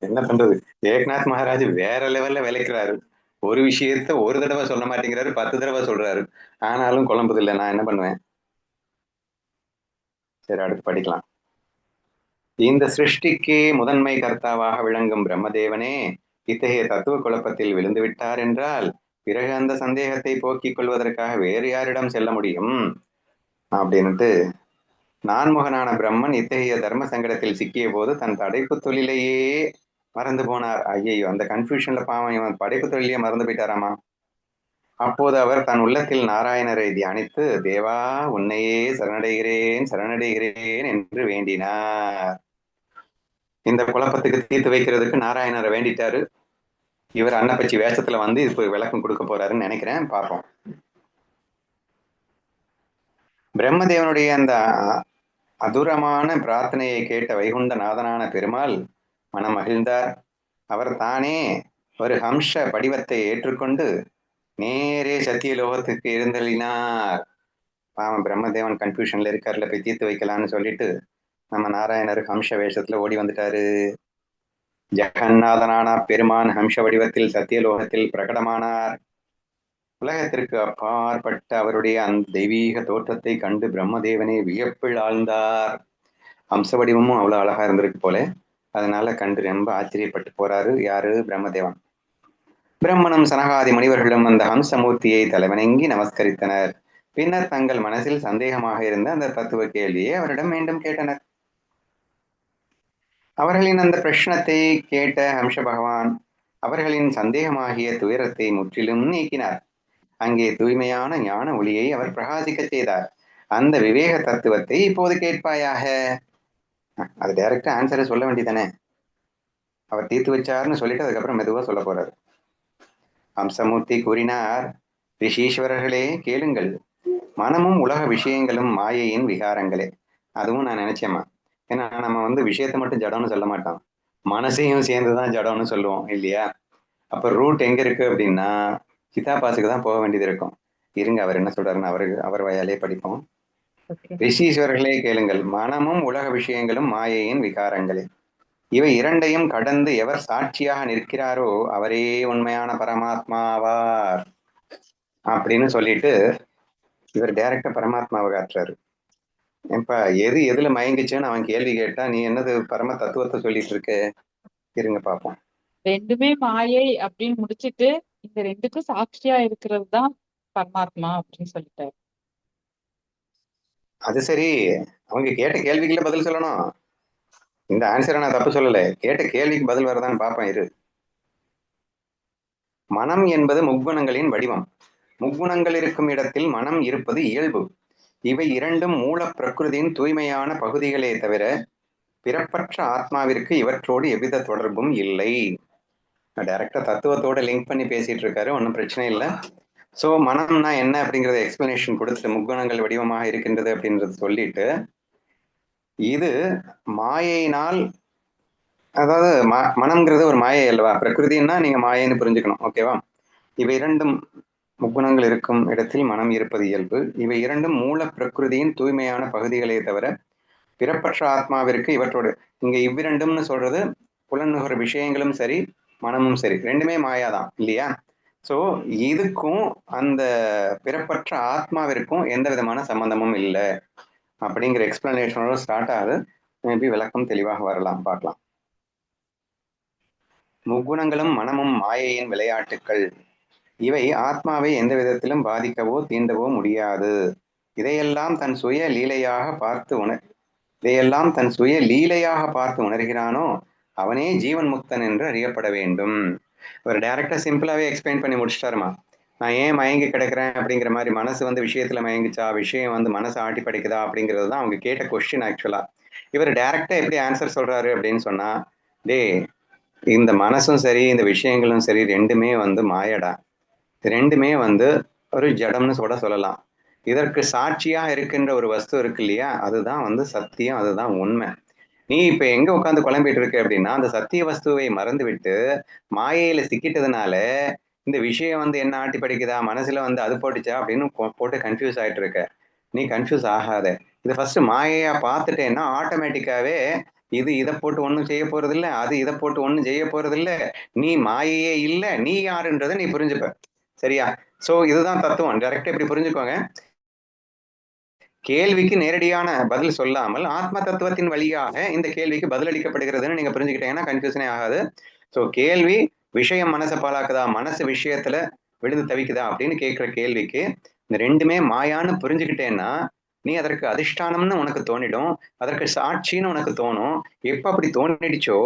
Speaker 1: என்ன பண்றது? ஏக்நாத் மகாராஜ் வேற லெவல்ல விளைக்கிறாரு. ஒரு விஷயத்த ஒரு தடவை சொல்ல மாட்டேங்கிறாரு, 10 தடவை சொல்றாரு. ஆனாலும் குழம்புது இல்லை. நான் என்ன பண்ணுவேன்? சரி, அடுத்து படிக்கலாம். இந்த சிருஷ்டிக்கு முதன்மை கர்த்தாவாக விளங்கும் பிரம்மதேவனே இத்தகைய தத்துவ குழப்பத்தில் விழுந்து விட்டார் என்றால் பிறகு அந்த சந்தேகத்தை போக்கிக் கொள்வதற்காக வேறு யாரிடம் செல்ல முடியும் அப்படின்னுட்டு, நான்முகனான பிரம்மன் இத்தகைய தர்ம சங்கடத்தில் சிக்கிய போது தன் படைப்பு தொழிலையே மறந்து போனார். ஐயோ, அந்த கன்ஃபியூஷன்ல பாவம் இவன் படைப்பு தொழிலையே மறந்து போயிட்டாராமா. அப்போது அவர் தன் உள்ளத்தில் நாராயணரை தியானித்து, தேவா உன்னையே சரணடைகிறேன் சரணடைகிறேன் என்று வேண்டினார். இந்த குழப்பத்துக்கு தீர்த்து வைக்கிறதுக்கு நாராயணரை வேண்டிட்டாரு. இவர் அன்னப்பச்சி வேஷத்துல வந்து இப்போ விளக்கம் கொடுக்க போறாருன்னு நினைக்கிறேன், பார்ப்போம். பிரம்மதேவனுடைய அந்த அதுரமான பிரார்த்தனையை கேட்ட வைகுண்ட நாதனான பெருமாள் மனம் மகிழ்ந்தார். அவர் தானே ஒரு ஹம்ச படிவத்தை ஏற்றுக்கொண்டு நேரே சத்தியலோகத்துக்கு எழுந்தள்ளினார். பாவம் பிரம்மதேவன் கன்ஃபியூஷன்ல இருக்காருல, போய் தீர்த்து வைக்கலாம்னு சொல்லிட்டு நம்ம நாராயணர் ஹம்ச வேஷத்துல ஓடி வந்துட்டாரு. ஜெகநாதனான பெருமான் ஹம்ச வடிவத்தில் சத்தியலோகத்தில் பிரகடமானார். உலகத்திற்கு அப்பாற்பட்ட அவருடைய அந்த தெய்வீக தோற்றத்தை கண்டு பிரம்மதேவனே வியப்பில் ஆழ்ந்தார். ஹம்ச வடிவமும் அவ்வளவு அழகா இருந்திருக்கு போல, அதனால கண்டு ரொம்ப ஆச்சரியப்பட்டு போறாரு. யாரு? பிரம்மதேவன். பிரம்மனும் சனகாதி முனிவர்களும் அந்த ஹம்சமூர்த்தியை தலைவணங்கி நமஸ்கரித்தனர். பின்னர் தங்கள் மனசில் சந்தேகமாக இருந்த அந்த தத்துவ கேள்வியை அவரிடம் மீண்டும் கேட்டனர். அவர்களின் அந்த பிரஷ்னத்தை கேட்ட ஹம்ச பகவான் அவர்களின் சந்தேகமாகிய துயரத்தை முற்றிலும் நீக்கினார். அங்கே தூய்மையான ஞான ஒளியை அவர் பிரகாசிக்க செய்தார். அந்த விவேக தத்துவத்தை இப்போது கேட்பாயாக. அது டைரக்டா ஆன்சரை சொல்ல வேண்டியதானே? அவர் தீர்த்து வச்சாருன்னு சொல்லிட்டு அதுக்கப்புறம் மெதுவா சொல்ல போறாரு. ஹம்சமூர்த்தி கூறினார், ரிஷீஸ்வரர்களே கேளுங்கள். மனமும் உலக விஷயங்களும் மாயையின் விகாரங்களே. அதுவும் நான் நினைச்சேம்மா. ஏன்னா நம்ம வந்து விஷயத்த மட்டும் ஜடம்னு சொல்ல மாட்டோம், மனசையும் சேர்ந்துதான் ஜடம்னு சொல்லுவோம் இல்லையா? அப்ப ரூட் எங்க இருக்கு அப்படின்னா சித்தாபாசுக்கு தான் போக வேண்டியது இருக்கும். இருங்க, அவர் என்ன சொல்றாருன்னு அவர் வாயாலே படிப்போம்.
Speaker 4: ஓகே.
Speaker 1: ரிஷீஸ்வரர்களே கேளுங்கள், மனமும் உலக விஷயங்களும் மாயையின் விகாரங்களே. இவை இரண்டையும் கடந்து எவர் சாட்சியாக நிற்கிறாரோ அவரே உண்மையான பரமாத்மாவார் அப்படின்னு சொல்லிட்டு இவர் டைரக்டா பரமாத்மாவை காட்டுறாரு. ஏப்பா எதுல மயங்கிச்சுன்னு அவன் கேள்வி கேட்டா நீ என்னது பரம தத்துவத்தை சொல்லிட்டு இருக்க? இருங்க பாப்போம்.
Speaker 4: ரெண்டுமே மாயை அப்படின்னு முடிச்சிட்டு இந்த ரெண்டுக்கும் சாட்சியா இருக்கிறது தான் பரமாத்மா அப்படின்னு சொல்லிட்டாரு.
Speaker 1: அது சரி, அவங்க கேட்ட கேள்விக்குள்ள பதில் சொல்லணும். இந்த ஆன்சரை நான் தப்பு சொல்லல, கேட்ட கேள்விக்கு பதில் வரதான்னு பாப்பேன் இரு. மனம் என்பது முக்குணங்களின் வடிவம். முக்குணங்கள் இருக்கும் இடத்தில் மனம் இருப்பது இயல்பு. இவை இரண்டும் மூல பிரகிருதியின் தூய்மையான பகுதிகளே தவிர பிறப்பற்ற ஆத்மாவிற்கு இவற்றோடு எவ்வித தொடர்பும் இல்லை. டைரக்டா தத்துவத்தோட லிங்க் பண்ணி பேசிட்டு இருக்காரு, ஒன்றும் பிரச்சனை இல்லை. ஸோ மனம்னா என்ன அப்படிங்கறத எக்ஸ்பிளனேஷன் கொடுத்துட்டு முக்குணங்கள் வடிவமாக இருக்கின்றது அப்படின்றது சொல்லிட்டு, இது மாயையினால், அதாவது மனம்ங்கிறது ஒரு மாயை அல்லவா, பிரகிருதினா நீங்க மாயைன்னு புரிஞ்சுக்கணும். ஓகேவா? இவை இரண்டும் முக்குணங்கள் இருக்கும் இடத்தில் மனம் இருப்பது இயல்பு. இவை இரண்டும் மூல பிரகிருதியின் தூய்மையான பகுதிகளே தவிர பிறப்பற்ற ஆத்மாவிற்கு இவற்றோடு, இங்க இவ்விரண்டும்னு சொல்றது புலன்நுகர் விஷயங்களும் சரி மனமும் சரி ரெண்டுமே மாயாதான் இல்லையா? ஸோ இதுக்கும் அந்த பிறப்பற்ற ஆத்மாவிற்கும் எந்த விதமான சம்பந்தமும் இல்லை அப்படிங்கிற எக்ஸ்பிளனேஷனோட ஸ்டார்ட் ஆகுது. மேபி விளக்கம் தெளிவாக வரலாம், பார்க்கலாம். முக்குணங்களும் மனமும் மாயையின் விளையாட்டுக்கள். இவை ஆத்மாவை எந்த விதத்திலும் பாதிக்கவோ தீண்டவோ முடியாது. இதையெல்லாம் தன் சுய லீலையாக பார்த்து உணர்கிறானோ அவனே ஜீவன் முக்தன் என்று அறியப்பட வேண்டும். ஒரு டைரக்டா சிம்பிளாவே எக்ஸ்பிளைன் பண்ணி முடிச்சிட்டாருமா. நான் ஏன் மயங்கி கிடக்கிறேன் அப்படிங்கிற மாதிரி, மனசு வந்து விஷயத்துல மயங்கிச்சா, விஷயம் வந்து மனசை ஆட்டி படிக்குதா அப்படிங்கிறது தான் அவங்க கேட்ட கொஸ்டின். ஆக்சுவலா இவர் டைரக்டா எப்படி ஆன்சர் சொல்றாரு அப்படின்னு சொன்னா, டே இந்த மனசும் சரி இந்த விஷயங்களும் சரி ரெண்டுமே வந்து மாயடா, ரெண்டுமே வந்து ஒரு ஜடம்னு சொல்லலாம். இதற்கு சாட்சியா இருக்கின்ற ஒரு வஸ்து இருக்கு இல்லையா, அதுதான் வந்து சத்தியம், அதுதான் உண்மை. நீ இப்ப எங்க உட்காந்து குழம்பிட்டு இருக்க அப்படின்னா, அந்த சத்திய வஸ்துவை மறந்து விட்டு மாயையில சிக்கிட்டதுனால இந்த விஷயம் வந்து என்ன ஆட்டி படிக்குதா, மனசுல வந்து அது போட்டுச்சா அப்படின்னு போட்டு கன்ஃபியூஸ் ஆயிட்டு இருக்க. நீ கன்ஃபியூஸ் ஆகாத. இது ஃபர்ஸ்ட் மாயையா பார்த்துட்டேன்னா ஆட்டோமேட்டிக்காவே இது இதை போட்டு ஒன்றும் செய்ய போறது இல்லை, அது இதை போட்டு ஒன்றும் செய்ய போறது இல்லை. நீ மாயையே இல்லை, நீ யாருன்றதை நீ புரிஞ்சுப்ப. சரியா? சோ இதுதான் தத்துவம். டைரக்டா இப்படி புரிஞ்சுக்கோங்க. கேள்விக்கு நேரடியான பதில் சொல்லாமல் ஆத்ம தத்துவத்தின் வழியாக இந்த கேள்விக்கு பதிலளிக்கப்படுகிறதுன்னு நீங்க புரிஞ்சுக்கிட்டீங்கன்னா கன்ஃபியூஷனே ஆகாது. ஸோ கேள்வி விஷயம் மனசை பாழாக்குதா, மனசு விஷயத்துல விழுந்து தவிக்குதா அப்படின்னு கேட்கிற கேள்விக்கு இந்த ரெண்டுமே மாயான்னு புரிஞ்சுக்கிட்டேன்னா நீ அதற்கு அதிஷ்டானம்னு உனக்கு தோணிடும், அதற்கு சாட்சின்னு உனக்கு தோணும். எப்ப அப்படி தோணிடுச்சோ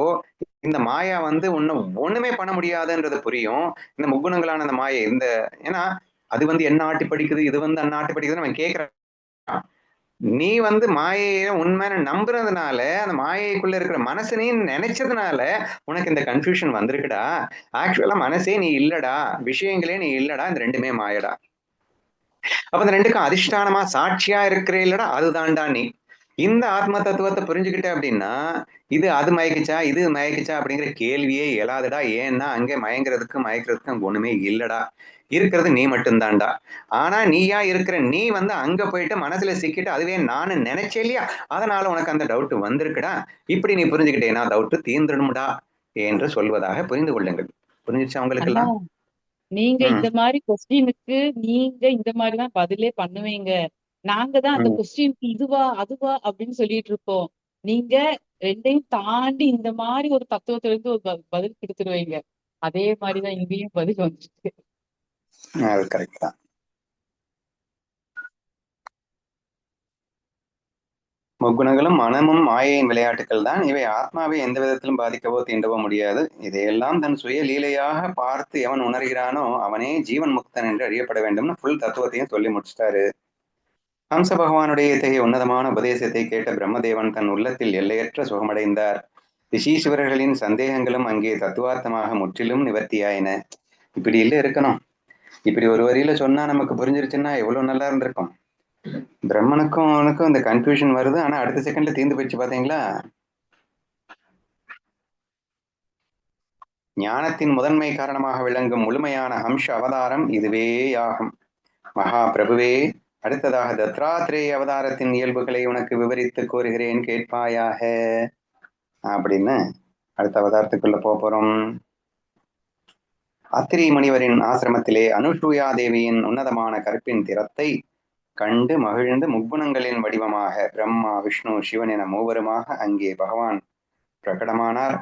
Speaker 1: இந்த மாயா வந்து ஒண்ணுமே பண்ண முடியாதுன்றது புரியும். இந்த முக்குணங்களான அந்த மாயை இந்த, ஏன்னா அது வந்து என்ன ஆட்டி படிக்குது, இது வந்து அண்ணா ஆட்டி படிக்குதுன்னு அவன் கேட்கிறான். நீ வந்து மாயைய உண்மையான நம்புறதுனால, அந்த மாயைக்குள்ள இருக்கிற மனசு நீ நினைச்சதுனால உனக்கு இந்த கன்ஃபியூஷன் வந்திருக்குடா. ஆக்சுவலா மனசே நீ இல்லடா, விஷயங்களே நீ இல்லடா, இந்த ரெண்டுமே மாயடா. அப்ப இந்த ரெண்டுக்கும் அதிஷ்டானமா சாட்சியா இருக்கிற இல்லடா, அதுதான்டா நீ. இந்த ஆத்ம தத்துவத்தை புரிஞ்சுக்கிட்ட அப்படின்னா இது அது மயக்குச்சா இது மயக்குச்சா அப்படிங்கிற கேள்வியே எழாதுடா. ஏன்னா அங்கே மயங்கிறதுக்கும் மயக்கிறதுக்கும் அங்க ஒண்ணுமே இல்லடா, இருக்கிறது நீ மட்டும்தான்டா. ஆனா நீயா இருக்கிற நீ வந்து அங்க போயிட்டு மனசுல சிக்கிட்டு அதுவே நானும் நினைச்சே இல்லையா, அதனால உனக்கு அந்த டவுட் வந்திருக்குடா. இப்படி நீ புரிஞ்சுக்கிட்டேன்னா டவுட் தீர்ந்துடும்டா என்று சொல்வதாக புரிந்து கொள்ளுங்கள். புரிஞ்சிச்சா உங்களுக்கு
Speaker 4: அண்ணா,
Speaker 1: எல்லாம்?
Speaker 4: நீங்க இந்த மாதிரி கொஸ்டினுக்கு நீங்க இந்த மாதிரிதான் பதிலே பண்ணுவீங்க. நாங்க தான் அந்த கொஸ்டினுக்கு இதுவா அதுவா அப்படின்னு சொல்லிட்டு இருப்போம். நீங்க ரெண்டையும் தாண்டி இந்த மாதிரி ஒரு தத்துவத்துல இருந்து ஒரு பதில் கொடுத்துருவீங்க. அதே மாதிரிதான் இங்கேயும் பதில் வந்துருக்கு.
Speaker 1: அது கரெக்ட் தான். முக்குணங்களும் மனமும் மாயையின் விளையாட்டுக்கள் தான். இவை ஆத்மாவை எந்த விதத்திலும் பாதிக்கவோ தீண்டவோ முடியாது. இதையெல்லாம் தன் சுய லீலையாக பார்த்து எவன் உணர்கிறானோ அவனே ஜீவன் முக்தன் என்று அறியப்பட வேண்டும்னு ஃபுல் தத்துவத்தையும் சொல்லி முடிச்சிட்டாரு. ஹம்ச பகவானுடைய இத்தகைய உன்னதமான உபதேசத்தை கேட்ட பிரம்மதேவன் தன் உள்ளத்தில் எல்லையற்ற சுகமடைந்தார். ரிஷீஸ்வரர்களின் சந்தேகங்களும் அங்கே தத்துவார்த்தமாக முற்றிலும் நிவர்த்தியாயின. இப்படி இல்லை இருக்கணும். இப்படி ஒரு வரியில சொன்னா நமக்கு புரிஞ்சிருச்சுன்னா எவ்வளவு நல்லா இருந்திருக்கும். பிரம்மனுக்கும் அவனுக்கும் இந்த கன்ஃபியூஷன் வருது, ஆனா அடுத்த செகண்ட்ல தீர்ந்து போயிடுச்சு. பாத்தீங்களா? ஞானத்தின் முதன்மை காரணமாக விளங்கும் முழுமையான ஹம்ச அவதாரம் இதுவேயாகும். மகா பிரபுவே, அடுத்ததாக தத்தாத்ரேய அவதாரத்தின் இயல்புகளை உனக்கு விவரித்து கூறுகிறேன், கேட்பாயாக அப்படின்னு அடுத்த அவதாரத்துக்குள்ள போறோம். அத்திரி முனிவரின் ஆசிரமத்திலே அனுசூயா தேவியின் உன்னதமான கற்பின் திறத்தை கண்டு மகிழ்ந்து முக்குணங்களின் வடிவமாக பிரம்மா, விஷ்ணு, சிவன் என மூவருமாக அங்கே பகவான் பிரகடமானார்.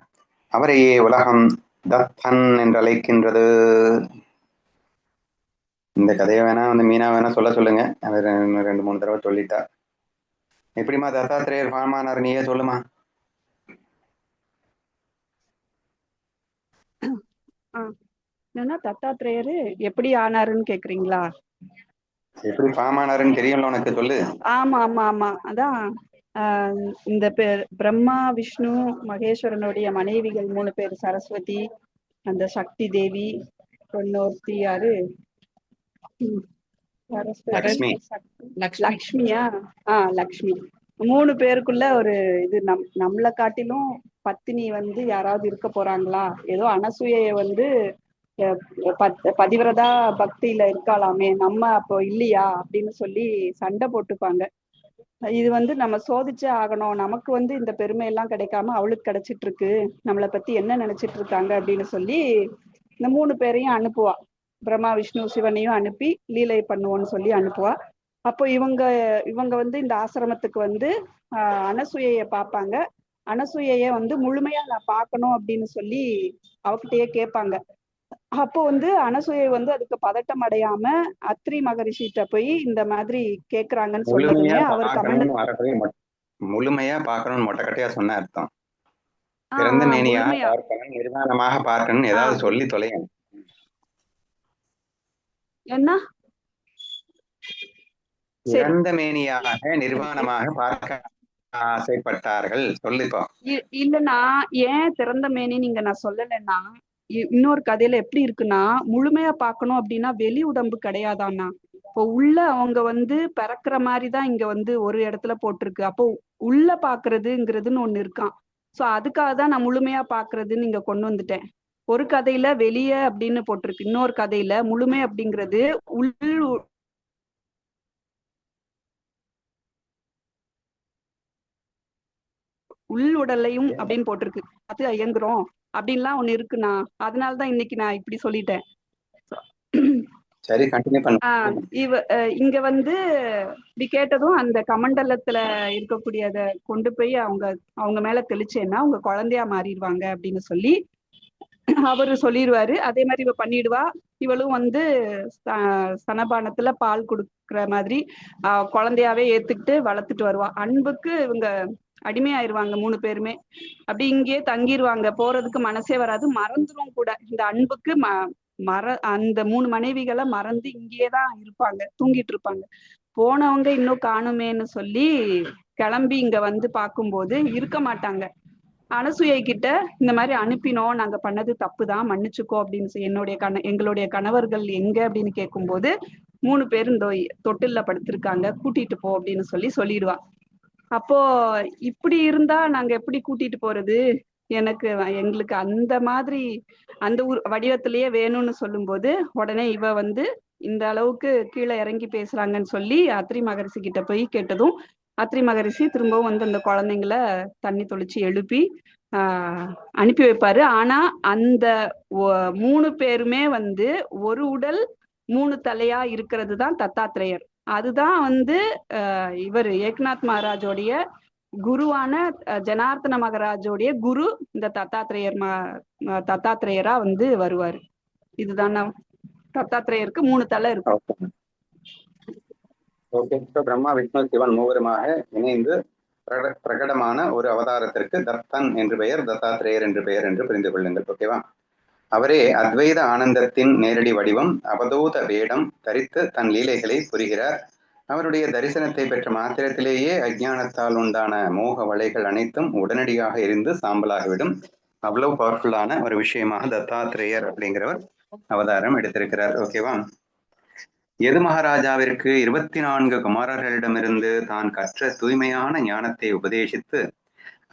Speaker 1: அவரையே உலகம் தத்தன் என்று அழைக்கின்றது. இந்த கதையை வேணா மீனா வேணா சொல்லுங்க. அவர் 2-3 தடவை சொல்லிட்டா. எப்படிமா தத்தாத்திரேயர் ஃபார்மானார், நீயே சொல்லுமா.
Speaker 2: என்னன்னா தத்தாத்திரேயரு எப்படி ஆனாருன்னு கேக்குறீங்களா?
Speaker 1: எப்படி ஃபார்மானாருன்னு தெரியும்ல உனக்கு, சொல்லு.
Speaker 2: ஆமா ஆமா ஆமா அதான் இந்த பிரம்மா, விஷ்ணு, மகேஸ்வரனுடைய மனைவிகள் 3 பேர், சரஸ்வதி, அந்த சக்தி தேவி, இன்னொருத்தி யாரு, லக்ஷ்மியா, லக்ஷ்மி. 3 பேருக்குள்ள ஒரு இது, நம்மளை காட்டிலும் பத்தினி யாராவது இருக்க போறாங்களா, ஏதோ அனசூயை பதிவிரதா பக்தியில இருக்காளாமே, நம்ம அப்போ இல்லையா அப்படின்னு சொல்லி சண்டை போட்டுப்பாங்க. இது நம்ம சோதிச்சே ஆகணும், நமக்கு இந்த பெருமை எல்லாம் கிடைக்காம அவளுக்கு கிடைச்சிட்டு இருக்கு, நம்மளை பத்தி என்ன நினைச்சிட்டு இருக்காங்க அப்படின்னு சொல்லி இந்த 3 பேரையும் அனுப்புவா. பிரம்மா, விஷ்ணு, சிவனையும் அனுப்பி லீலை பண்ணுவோன்னு சொல்லி அனுப்புவா. அப்போ இவங்க இந்த ஆசிரமத்துக்கு அனசூயைய பார்ப்பாங்க. அனசூயைய முழுமையா நான் பார்க்கணும் அப்படின்னு சொல்லி அவகிட்டயே கேட்பாங்க. அப்போ அனசூயை அதுக்கு பதட்டம் அடையாம அத்ரி மகரிஷிட்ட போய் இந்த மாதிரி கேக்குறாங்கன்னு சொன்னதுமே அவர்
Speaker 1: முழுமையா பார்க்கணும்னு மொட்டைக்கட்டையா சொன்ன அர்த்தம். பிறந்த மேனியாக பார்க்கணும், நிர்வாணமாக பார்க்கணும், ஏதாவது சொல்லி தொலைங்க.
Speaker 2: என்ன
Speaker 1: பிறந்த மேனியாக நிர்வாணமாக பார்க்க ஆசைப்பட்டார்கள், சொல்லிப்போ.
Speaker 2: இல்லன்னா ஏன் திறந்த மேனி நீங்க நான் சொல்லலைன்னா, இன்னொரு கதையில எப்படி இருக்குன்னா, முழுமையா பார்க்கணும் அப்படின்னா வெளி உடம்பு கிடையாதான்னா, இப்போ உள்ள அவங்க பிறக்கிற மாதிரிதான் இங்க ஒரு இடத்துல போட்டிருக்கு. அப்போ உள்ள பாக்குறதுங்கிறதுன்னு ஒண்ணு இருக்கான். சோ அதுக்காக தான் நான் முழுமையா பாக்குறதுன்னு இங்க கொண்டு வந்துட்டேன். ஒரு கதையில வெளியே அப்படின்னு போட்டிருக்கு, இன்னொரு கதையில முழுமை அப்படிங்கிறது உள்ளுடலையும் அப்படின்னு போட்டிருக்கு. அது இயங்குறோம் அப்படின்லாம் ஒண்ணு இருக்குண்ணா. அதனாலதான் இன்னைக்கு நான் இப்படி சொல்லிட்டேன்.
Speaker 1: சரி, கண்டினியூ பண்ணு.
Speaker 2: இங்க இப்படி கேட்டதும் அந்த கமண்டலத்துல இருக்கக்கூடியத கொண்டு போய் அவங்க மேல தெளிச்சேன்னா அவங்க குழந்தையா மாறிடுவாங்க அப்படின்னு சொல்லி அவரு சொல்லிடுவாரு. அதே மாதிரி இவ பண்ணிடுவா. இவளும் சனபானத்துல பால் கொடுக்குற மாதிரி குழந்தையாவே ஏத்துக்கிட்டு வளர்த்துட்டு வருவா. அன்புக்கு இவங்க அடிமையாயிருவாங்க 3 பேருமே. அப்படி இங்கேயே தங்கிருவாங்க, போறதுக்கு மனசே வராது, மறந்துடும் கூட. இந்த அன்புக்கு அந்த 3 மனைவிகளை மறந்து இங்கேயேதான் இருப்பாங்க, தூங்கிட்டு இருப்பாங்க. போனவங்க இன்னும் காணுமேன்னு சொல்லி கிளம்பி இங்க பார்க்கும்போது இருக்க மாட்டாங்க. அனசூயை கிட்ட இந்த மாதிரி அனுப்பினோம், நாங்க பண்ணது தப்புதான், மன்னிச்சுக்கோ அப்படின்னு எங்களுடைய கணவர்கள் எங்க அப்படின்னு கேட்கும்போது 3 பேரும் இந்த தொட்டில்ல படுத்திருக்காங்க, கூட்டிட்டு போ அப்படின்னு சொல்லிடுவா. அப்போ இப்படி இருந்தா நாங்க எப்படி கூட்டிட்டு போறது, எங்களுக்கு அந்த மாதிரி அந்த வடிவத்திலேயே வேணும்னு சொல்லும்போது உடனே இவ இந்த அளவுக்கு கீழே இறங்கி பேசுறாங்கன்னு சொல்லி அத்ரி மகரிஷி கிட்ட போய் கேட்டதும் அத்ரி மகரிஷி திரும்பவும் அந்த குழந்தைங்களை தண்ணி தொளிச்சு எழுப்பி அனுப்பி வைப்பாரு. ஆனா அந்த 3 பேருமே ஒரு உடல் 3 தலையா இருக்கிறது தான் தத்தாத்திரேயர். அதுதான் இவர் ஏக்நாத் மகாராஜோடைய குருவான ஜனார்த்தன மகாராஜோடைய குரு இந்த தத்தாத்திரேயரா வருவாரு. இதுதான் தத்தாத்திரேயருக்கு 3 தலை இருக்கும்.
Speaker 1: பிரம்மா, விஷ்ணு, சிவன் மூவருமாக இணைந்து பிரகடமான ஒரு அவதாரத்திற்கு தத்தன் என்று பெயர், தத்தாத்திரேயர் என்று பெயர் என்று புரிந்து கொள்ளுங்கள். ஓகேவா? அவரே அத்வைத ஆனந்தத்தின் நேரடி வடிவம், அவதூத வேடம் தரித்து தன் லீலைகளை புரிகிறார். அவருடைய தரிசனத்தை பெற்ற மாத்திரத்திலேயே அஜ்ஞானத்தால் உண்டான மோக வலைகள் அனைத்தும் உடனடியாக எரிந்து சாம்பலாகிவிடும். அவ்வளவு பவர்ஃபுல்லான ஒரு விஷயமாக தத்தாத்திரேயர் அப்படிங்கிறவர் அவதாரம் எடுத்திருக்கிறார். ஓகேவா? யது மகாராஜாவிற்கு 24 குமாரர்களிடமிருந்து தான் கற்ற தூய்மையான ஞானத்தை உபதேசித்து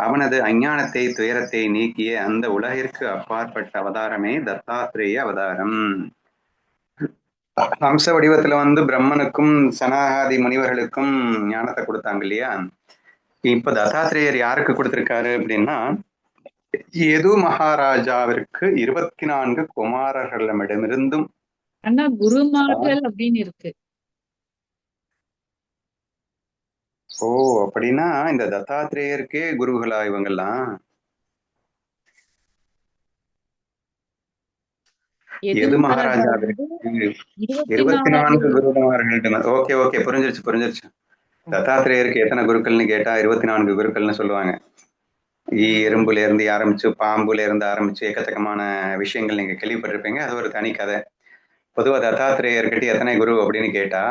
Speaker 1: அவனது அஞ்ஞானத்தை, துயரத்தை நீக்கிய அந்த உலகிற்கு அப்பாற்பட்ட அவதாரமே தத்தாத்திரேய அவதாரம். ஹம்ச வடிவத்துல வந்து பிரம்மனுக்கும் சனாகாதி முனிவர்களுக்கும் ஞானத்தை கொடுத்தாங்க இல்லையா? இப்ப தத்தாத்திரேயர் யாருக்கு கொடுத்திருக்காரு அப்படின்னா, யது மகாராஜாவிற்கு 24 குமாரர்களிடமிருந்தும்.
Speaker 4: ஆனா குருமார்கள் அப்படின்னு இருக்கு.
Speaker 1: ஓ, அப்படின்னா இந்த தத்தாத்திரேயருக்கே குருகளா இவங்கெல்லாம்?
Speaker 4: எது
Speaker 1: எது
Speaker 4: மகாராஜா
Speaker 1: மகாராஜாவிற்கு
Speaker 4: வந்து
Speaker 1: 24
Speaker 4: 24
Speaker 1: குருமார்கள்ட்ட. ஓகே ஓகே, புரிஞ்சிருச்சு. தத்தாத்திரேயருக்கு எத்தனை குருக்கள்னு கேட்டா 24 குருக்கள்னு சொல்லுவாங்க. எறும்புல இருந்து ஆரம்பிச்சு, பாம்புல இருந்து ஆரம்பிச்சு எக்கச்சக்கமான விஷயங்கள் நீங்க கேள்விப்பட்டிருப்பீங்க. அது ஒரு தனி கதை. பொதுவா தத்தாத்திரேயர்கிட்ட எத்தனை குரு அப்படின்னு கேட்டா,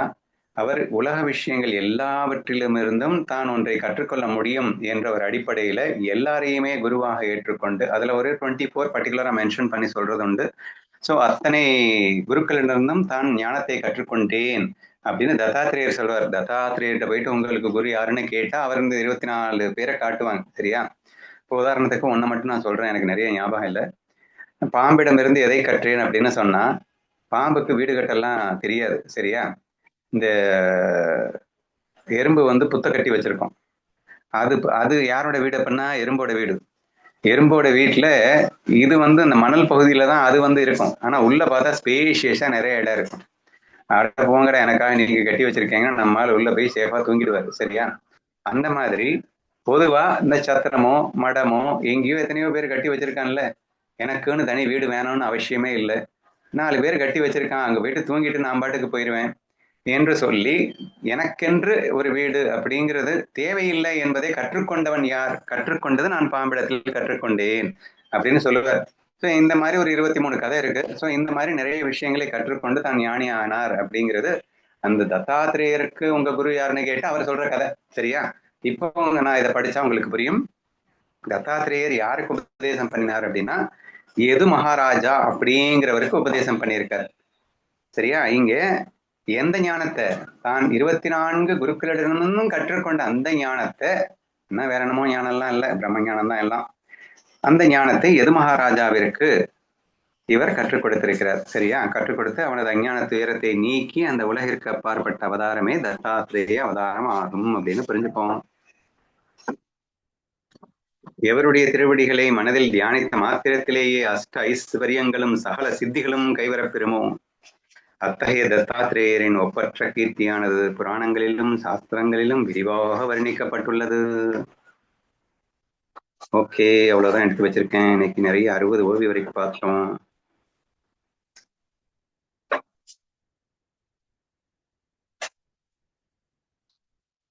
Speaker 1: அவர் உலக விஷயங்கள் எல்லாவற்றிலும் இருந்தும் தான் ஒன்றை கற்றுக்கொள்ள முடியும் என்ற ஒரு அடிப்படையில எல்லாரையுமே குருவாக ஏற்றுக்கொண்டு, அதுல ஒரு 24 பர்டிகுலரா மென்ஷன் பண்ணி சொல்றது உண்டு. சோ அத்தனை குருக்களிடமிருந்தும் தான் ஞானத்தை கற்றுக்கொண்டேன் அப்படின்னு தத்தாத்திரேயர் சொல்வார். தத்தாத்திரேயர்கிட்ட போயிட்டு உங்களுக்கு குரு யாருன்னு கேட்டா அவர் இந்த 24 பேரை காட்டுவாங்க. சரியா? இப்போ உதாரணத்துக்கு ஒண்ணு மட்டும் நான் சொல்றேன், எனக்கு நிறைய ஞாபகம் இல்லை. பாம்பிடம் இருந்து எதை கற்றேன் அப்படின்னு சொன்னா, பாம்புக்கு வீடு கட்டெல்லாம் தெரியாது. சரியா? இந்த எறும்பு வந்து புத்த கட்டி வச்சிருக்கோம். அது யாரோட வீடு அப்படின்னா எறும்போட வீடு. எறும்போட வீட்டுல இது வந்து அந்த மணல் பகுதியில தான் அது வந்து இருக்கும். ஆனா உள்ள பார்த்தா ஸ்பேஷியஸா நிறைய இடம் இருக்கும். அட போங்கடா, எனக்காக நீங்க கட்டி வச்சிருக்கீங்க, நம்மால உள்ள போய் சேஃபா தூங்கிடுவாரு. சரியா? அந்த மாதிரி பொதுவா இந்த சத்திரமோ மடமோ எங்கேயோ எத்தனையோ பேர் கட்டி வச்சிருக்கான்ல, எனக்குன்னு தனி வீடு வேணும்னு அவசியமே இல்லை, 4 பேர் கட்டி வச்சிருக்கான், அங்க போயிட்டு தூங்கிட்டு நான் பாட்டுக்கு போயிடுவேன் என்று சொல்லி எனக்கென்று ஒரு வீடு அப்படிங்கிறது தேவையில்லை என்பதை கற்றுக்கொண்டவன் யார்? கற்றுக்கொண்டது நான் பாம்பிடத்தில் கற்றுக்கொண்டேன் அப்படின்னு சொல்லுவார். ஸோ இந்த மாதிரி ஒரு 23 கதை இருக்கு. ஸோ இந்த மாதிரி நிறைய விஷயங்களை கற்றுக்கொண்டு தான் ஞானி ஆனார் அப்படிங்கிறது அந்த தத்தாத்திரேயருக்கு உங்க குரு யாருன்னு கேட்டு அவர் சொல்ற கதை. சரியா? இப்போ நான் இதை படிச்சா உங்களுக்கு புரியும். தத்தாத்திரேயர் யாருக்கு உபதேசம் பண்ணினார் அப்படின்னா, எது மகாராஜா அப்படிங்கிறவருக்கு உபதேசம் பண்ணியிருக்காரு. சரியா? இங்க எந்த ஞானத்தை? தான் 24 குருக்களிடமும் கற்றுக்கொண்ட அந்த ஞானத்தை, என்ன வேற என்னமோ ஞானம் எல்லாம் இல்லை, பிரம்ம ஞானம் தான் எல்லாம். அந்த ஞானத்தை எது மகாராஜாவிற்கு இவர் கற்றுக் கொடுத்திருக்கிறார். சரியா? கற்றுக் கொடுத்து அவனது அஞ்ஞான துயரத்தை நீக்கி அந்த உலகிற்கு அப்பாற்பட்ட அவதாரமே தத்தாத்திரேய அவதாரம் ஆகும் அப்படின்னு புரிஞ்சுப்போம். எவருடைய திருவடிகளை மனதில் தியானித்த மாத்திரத்திலேயே அஷ்ட ஐஸ்வர்யங்களும் சகல சித்திகளும் கைவரப்பெறுமோ, அத்தகைய தத்தாத்திரேயரின் ஒப்பற்ற கீர்த்தியானது புராணங்களிலும் சாஸ்திரங்களிலும் விரிவாக வர்ணிக்கப்பட்டுள்ளது. ஓகே, அவ்வளவுதான் எடுத்து வச்சிருக்கேன். இன்னைக்கு நிறைய 60 ஓவி வரைக்கும் பார்த்தோம்.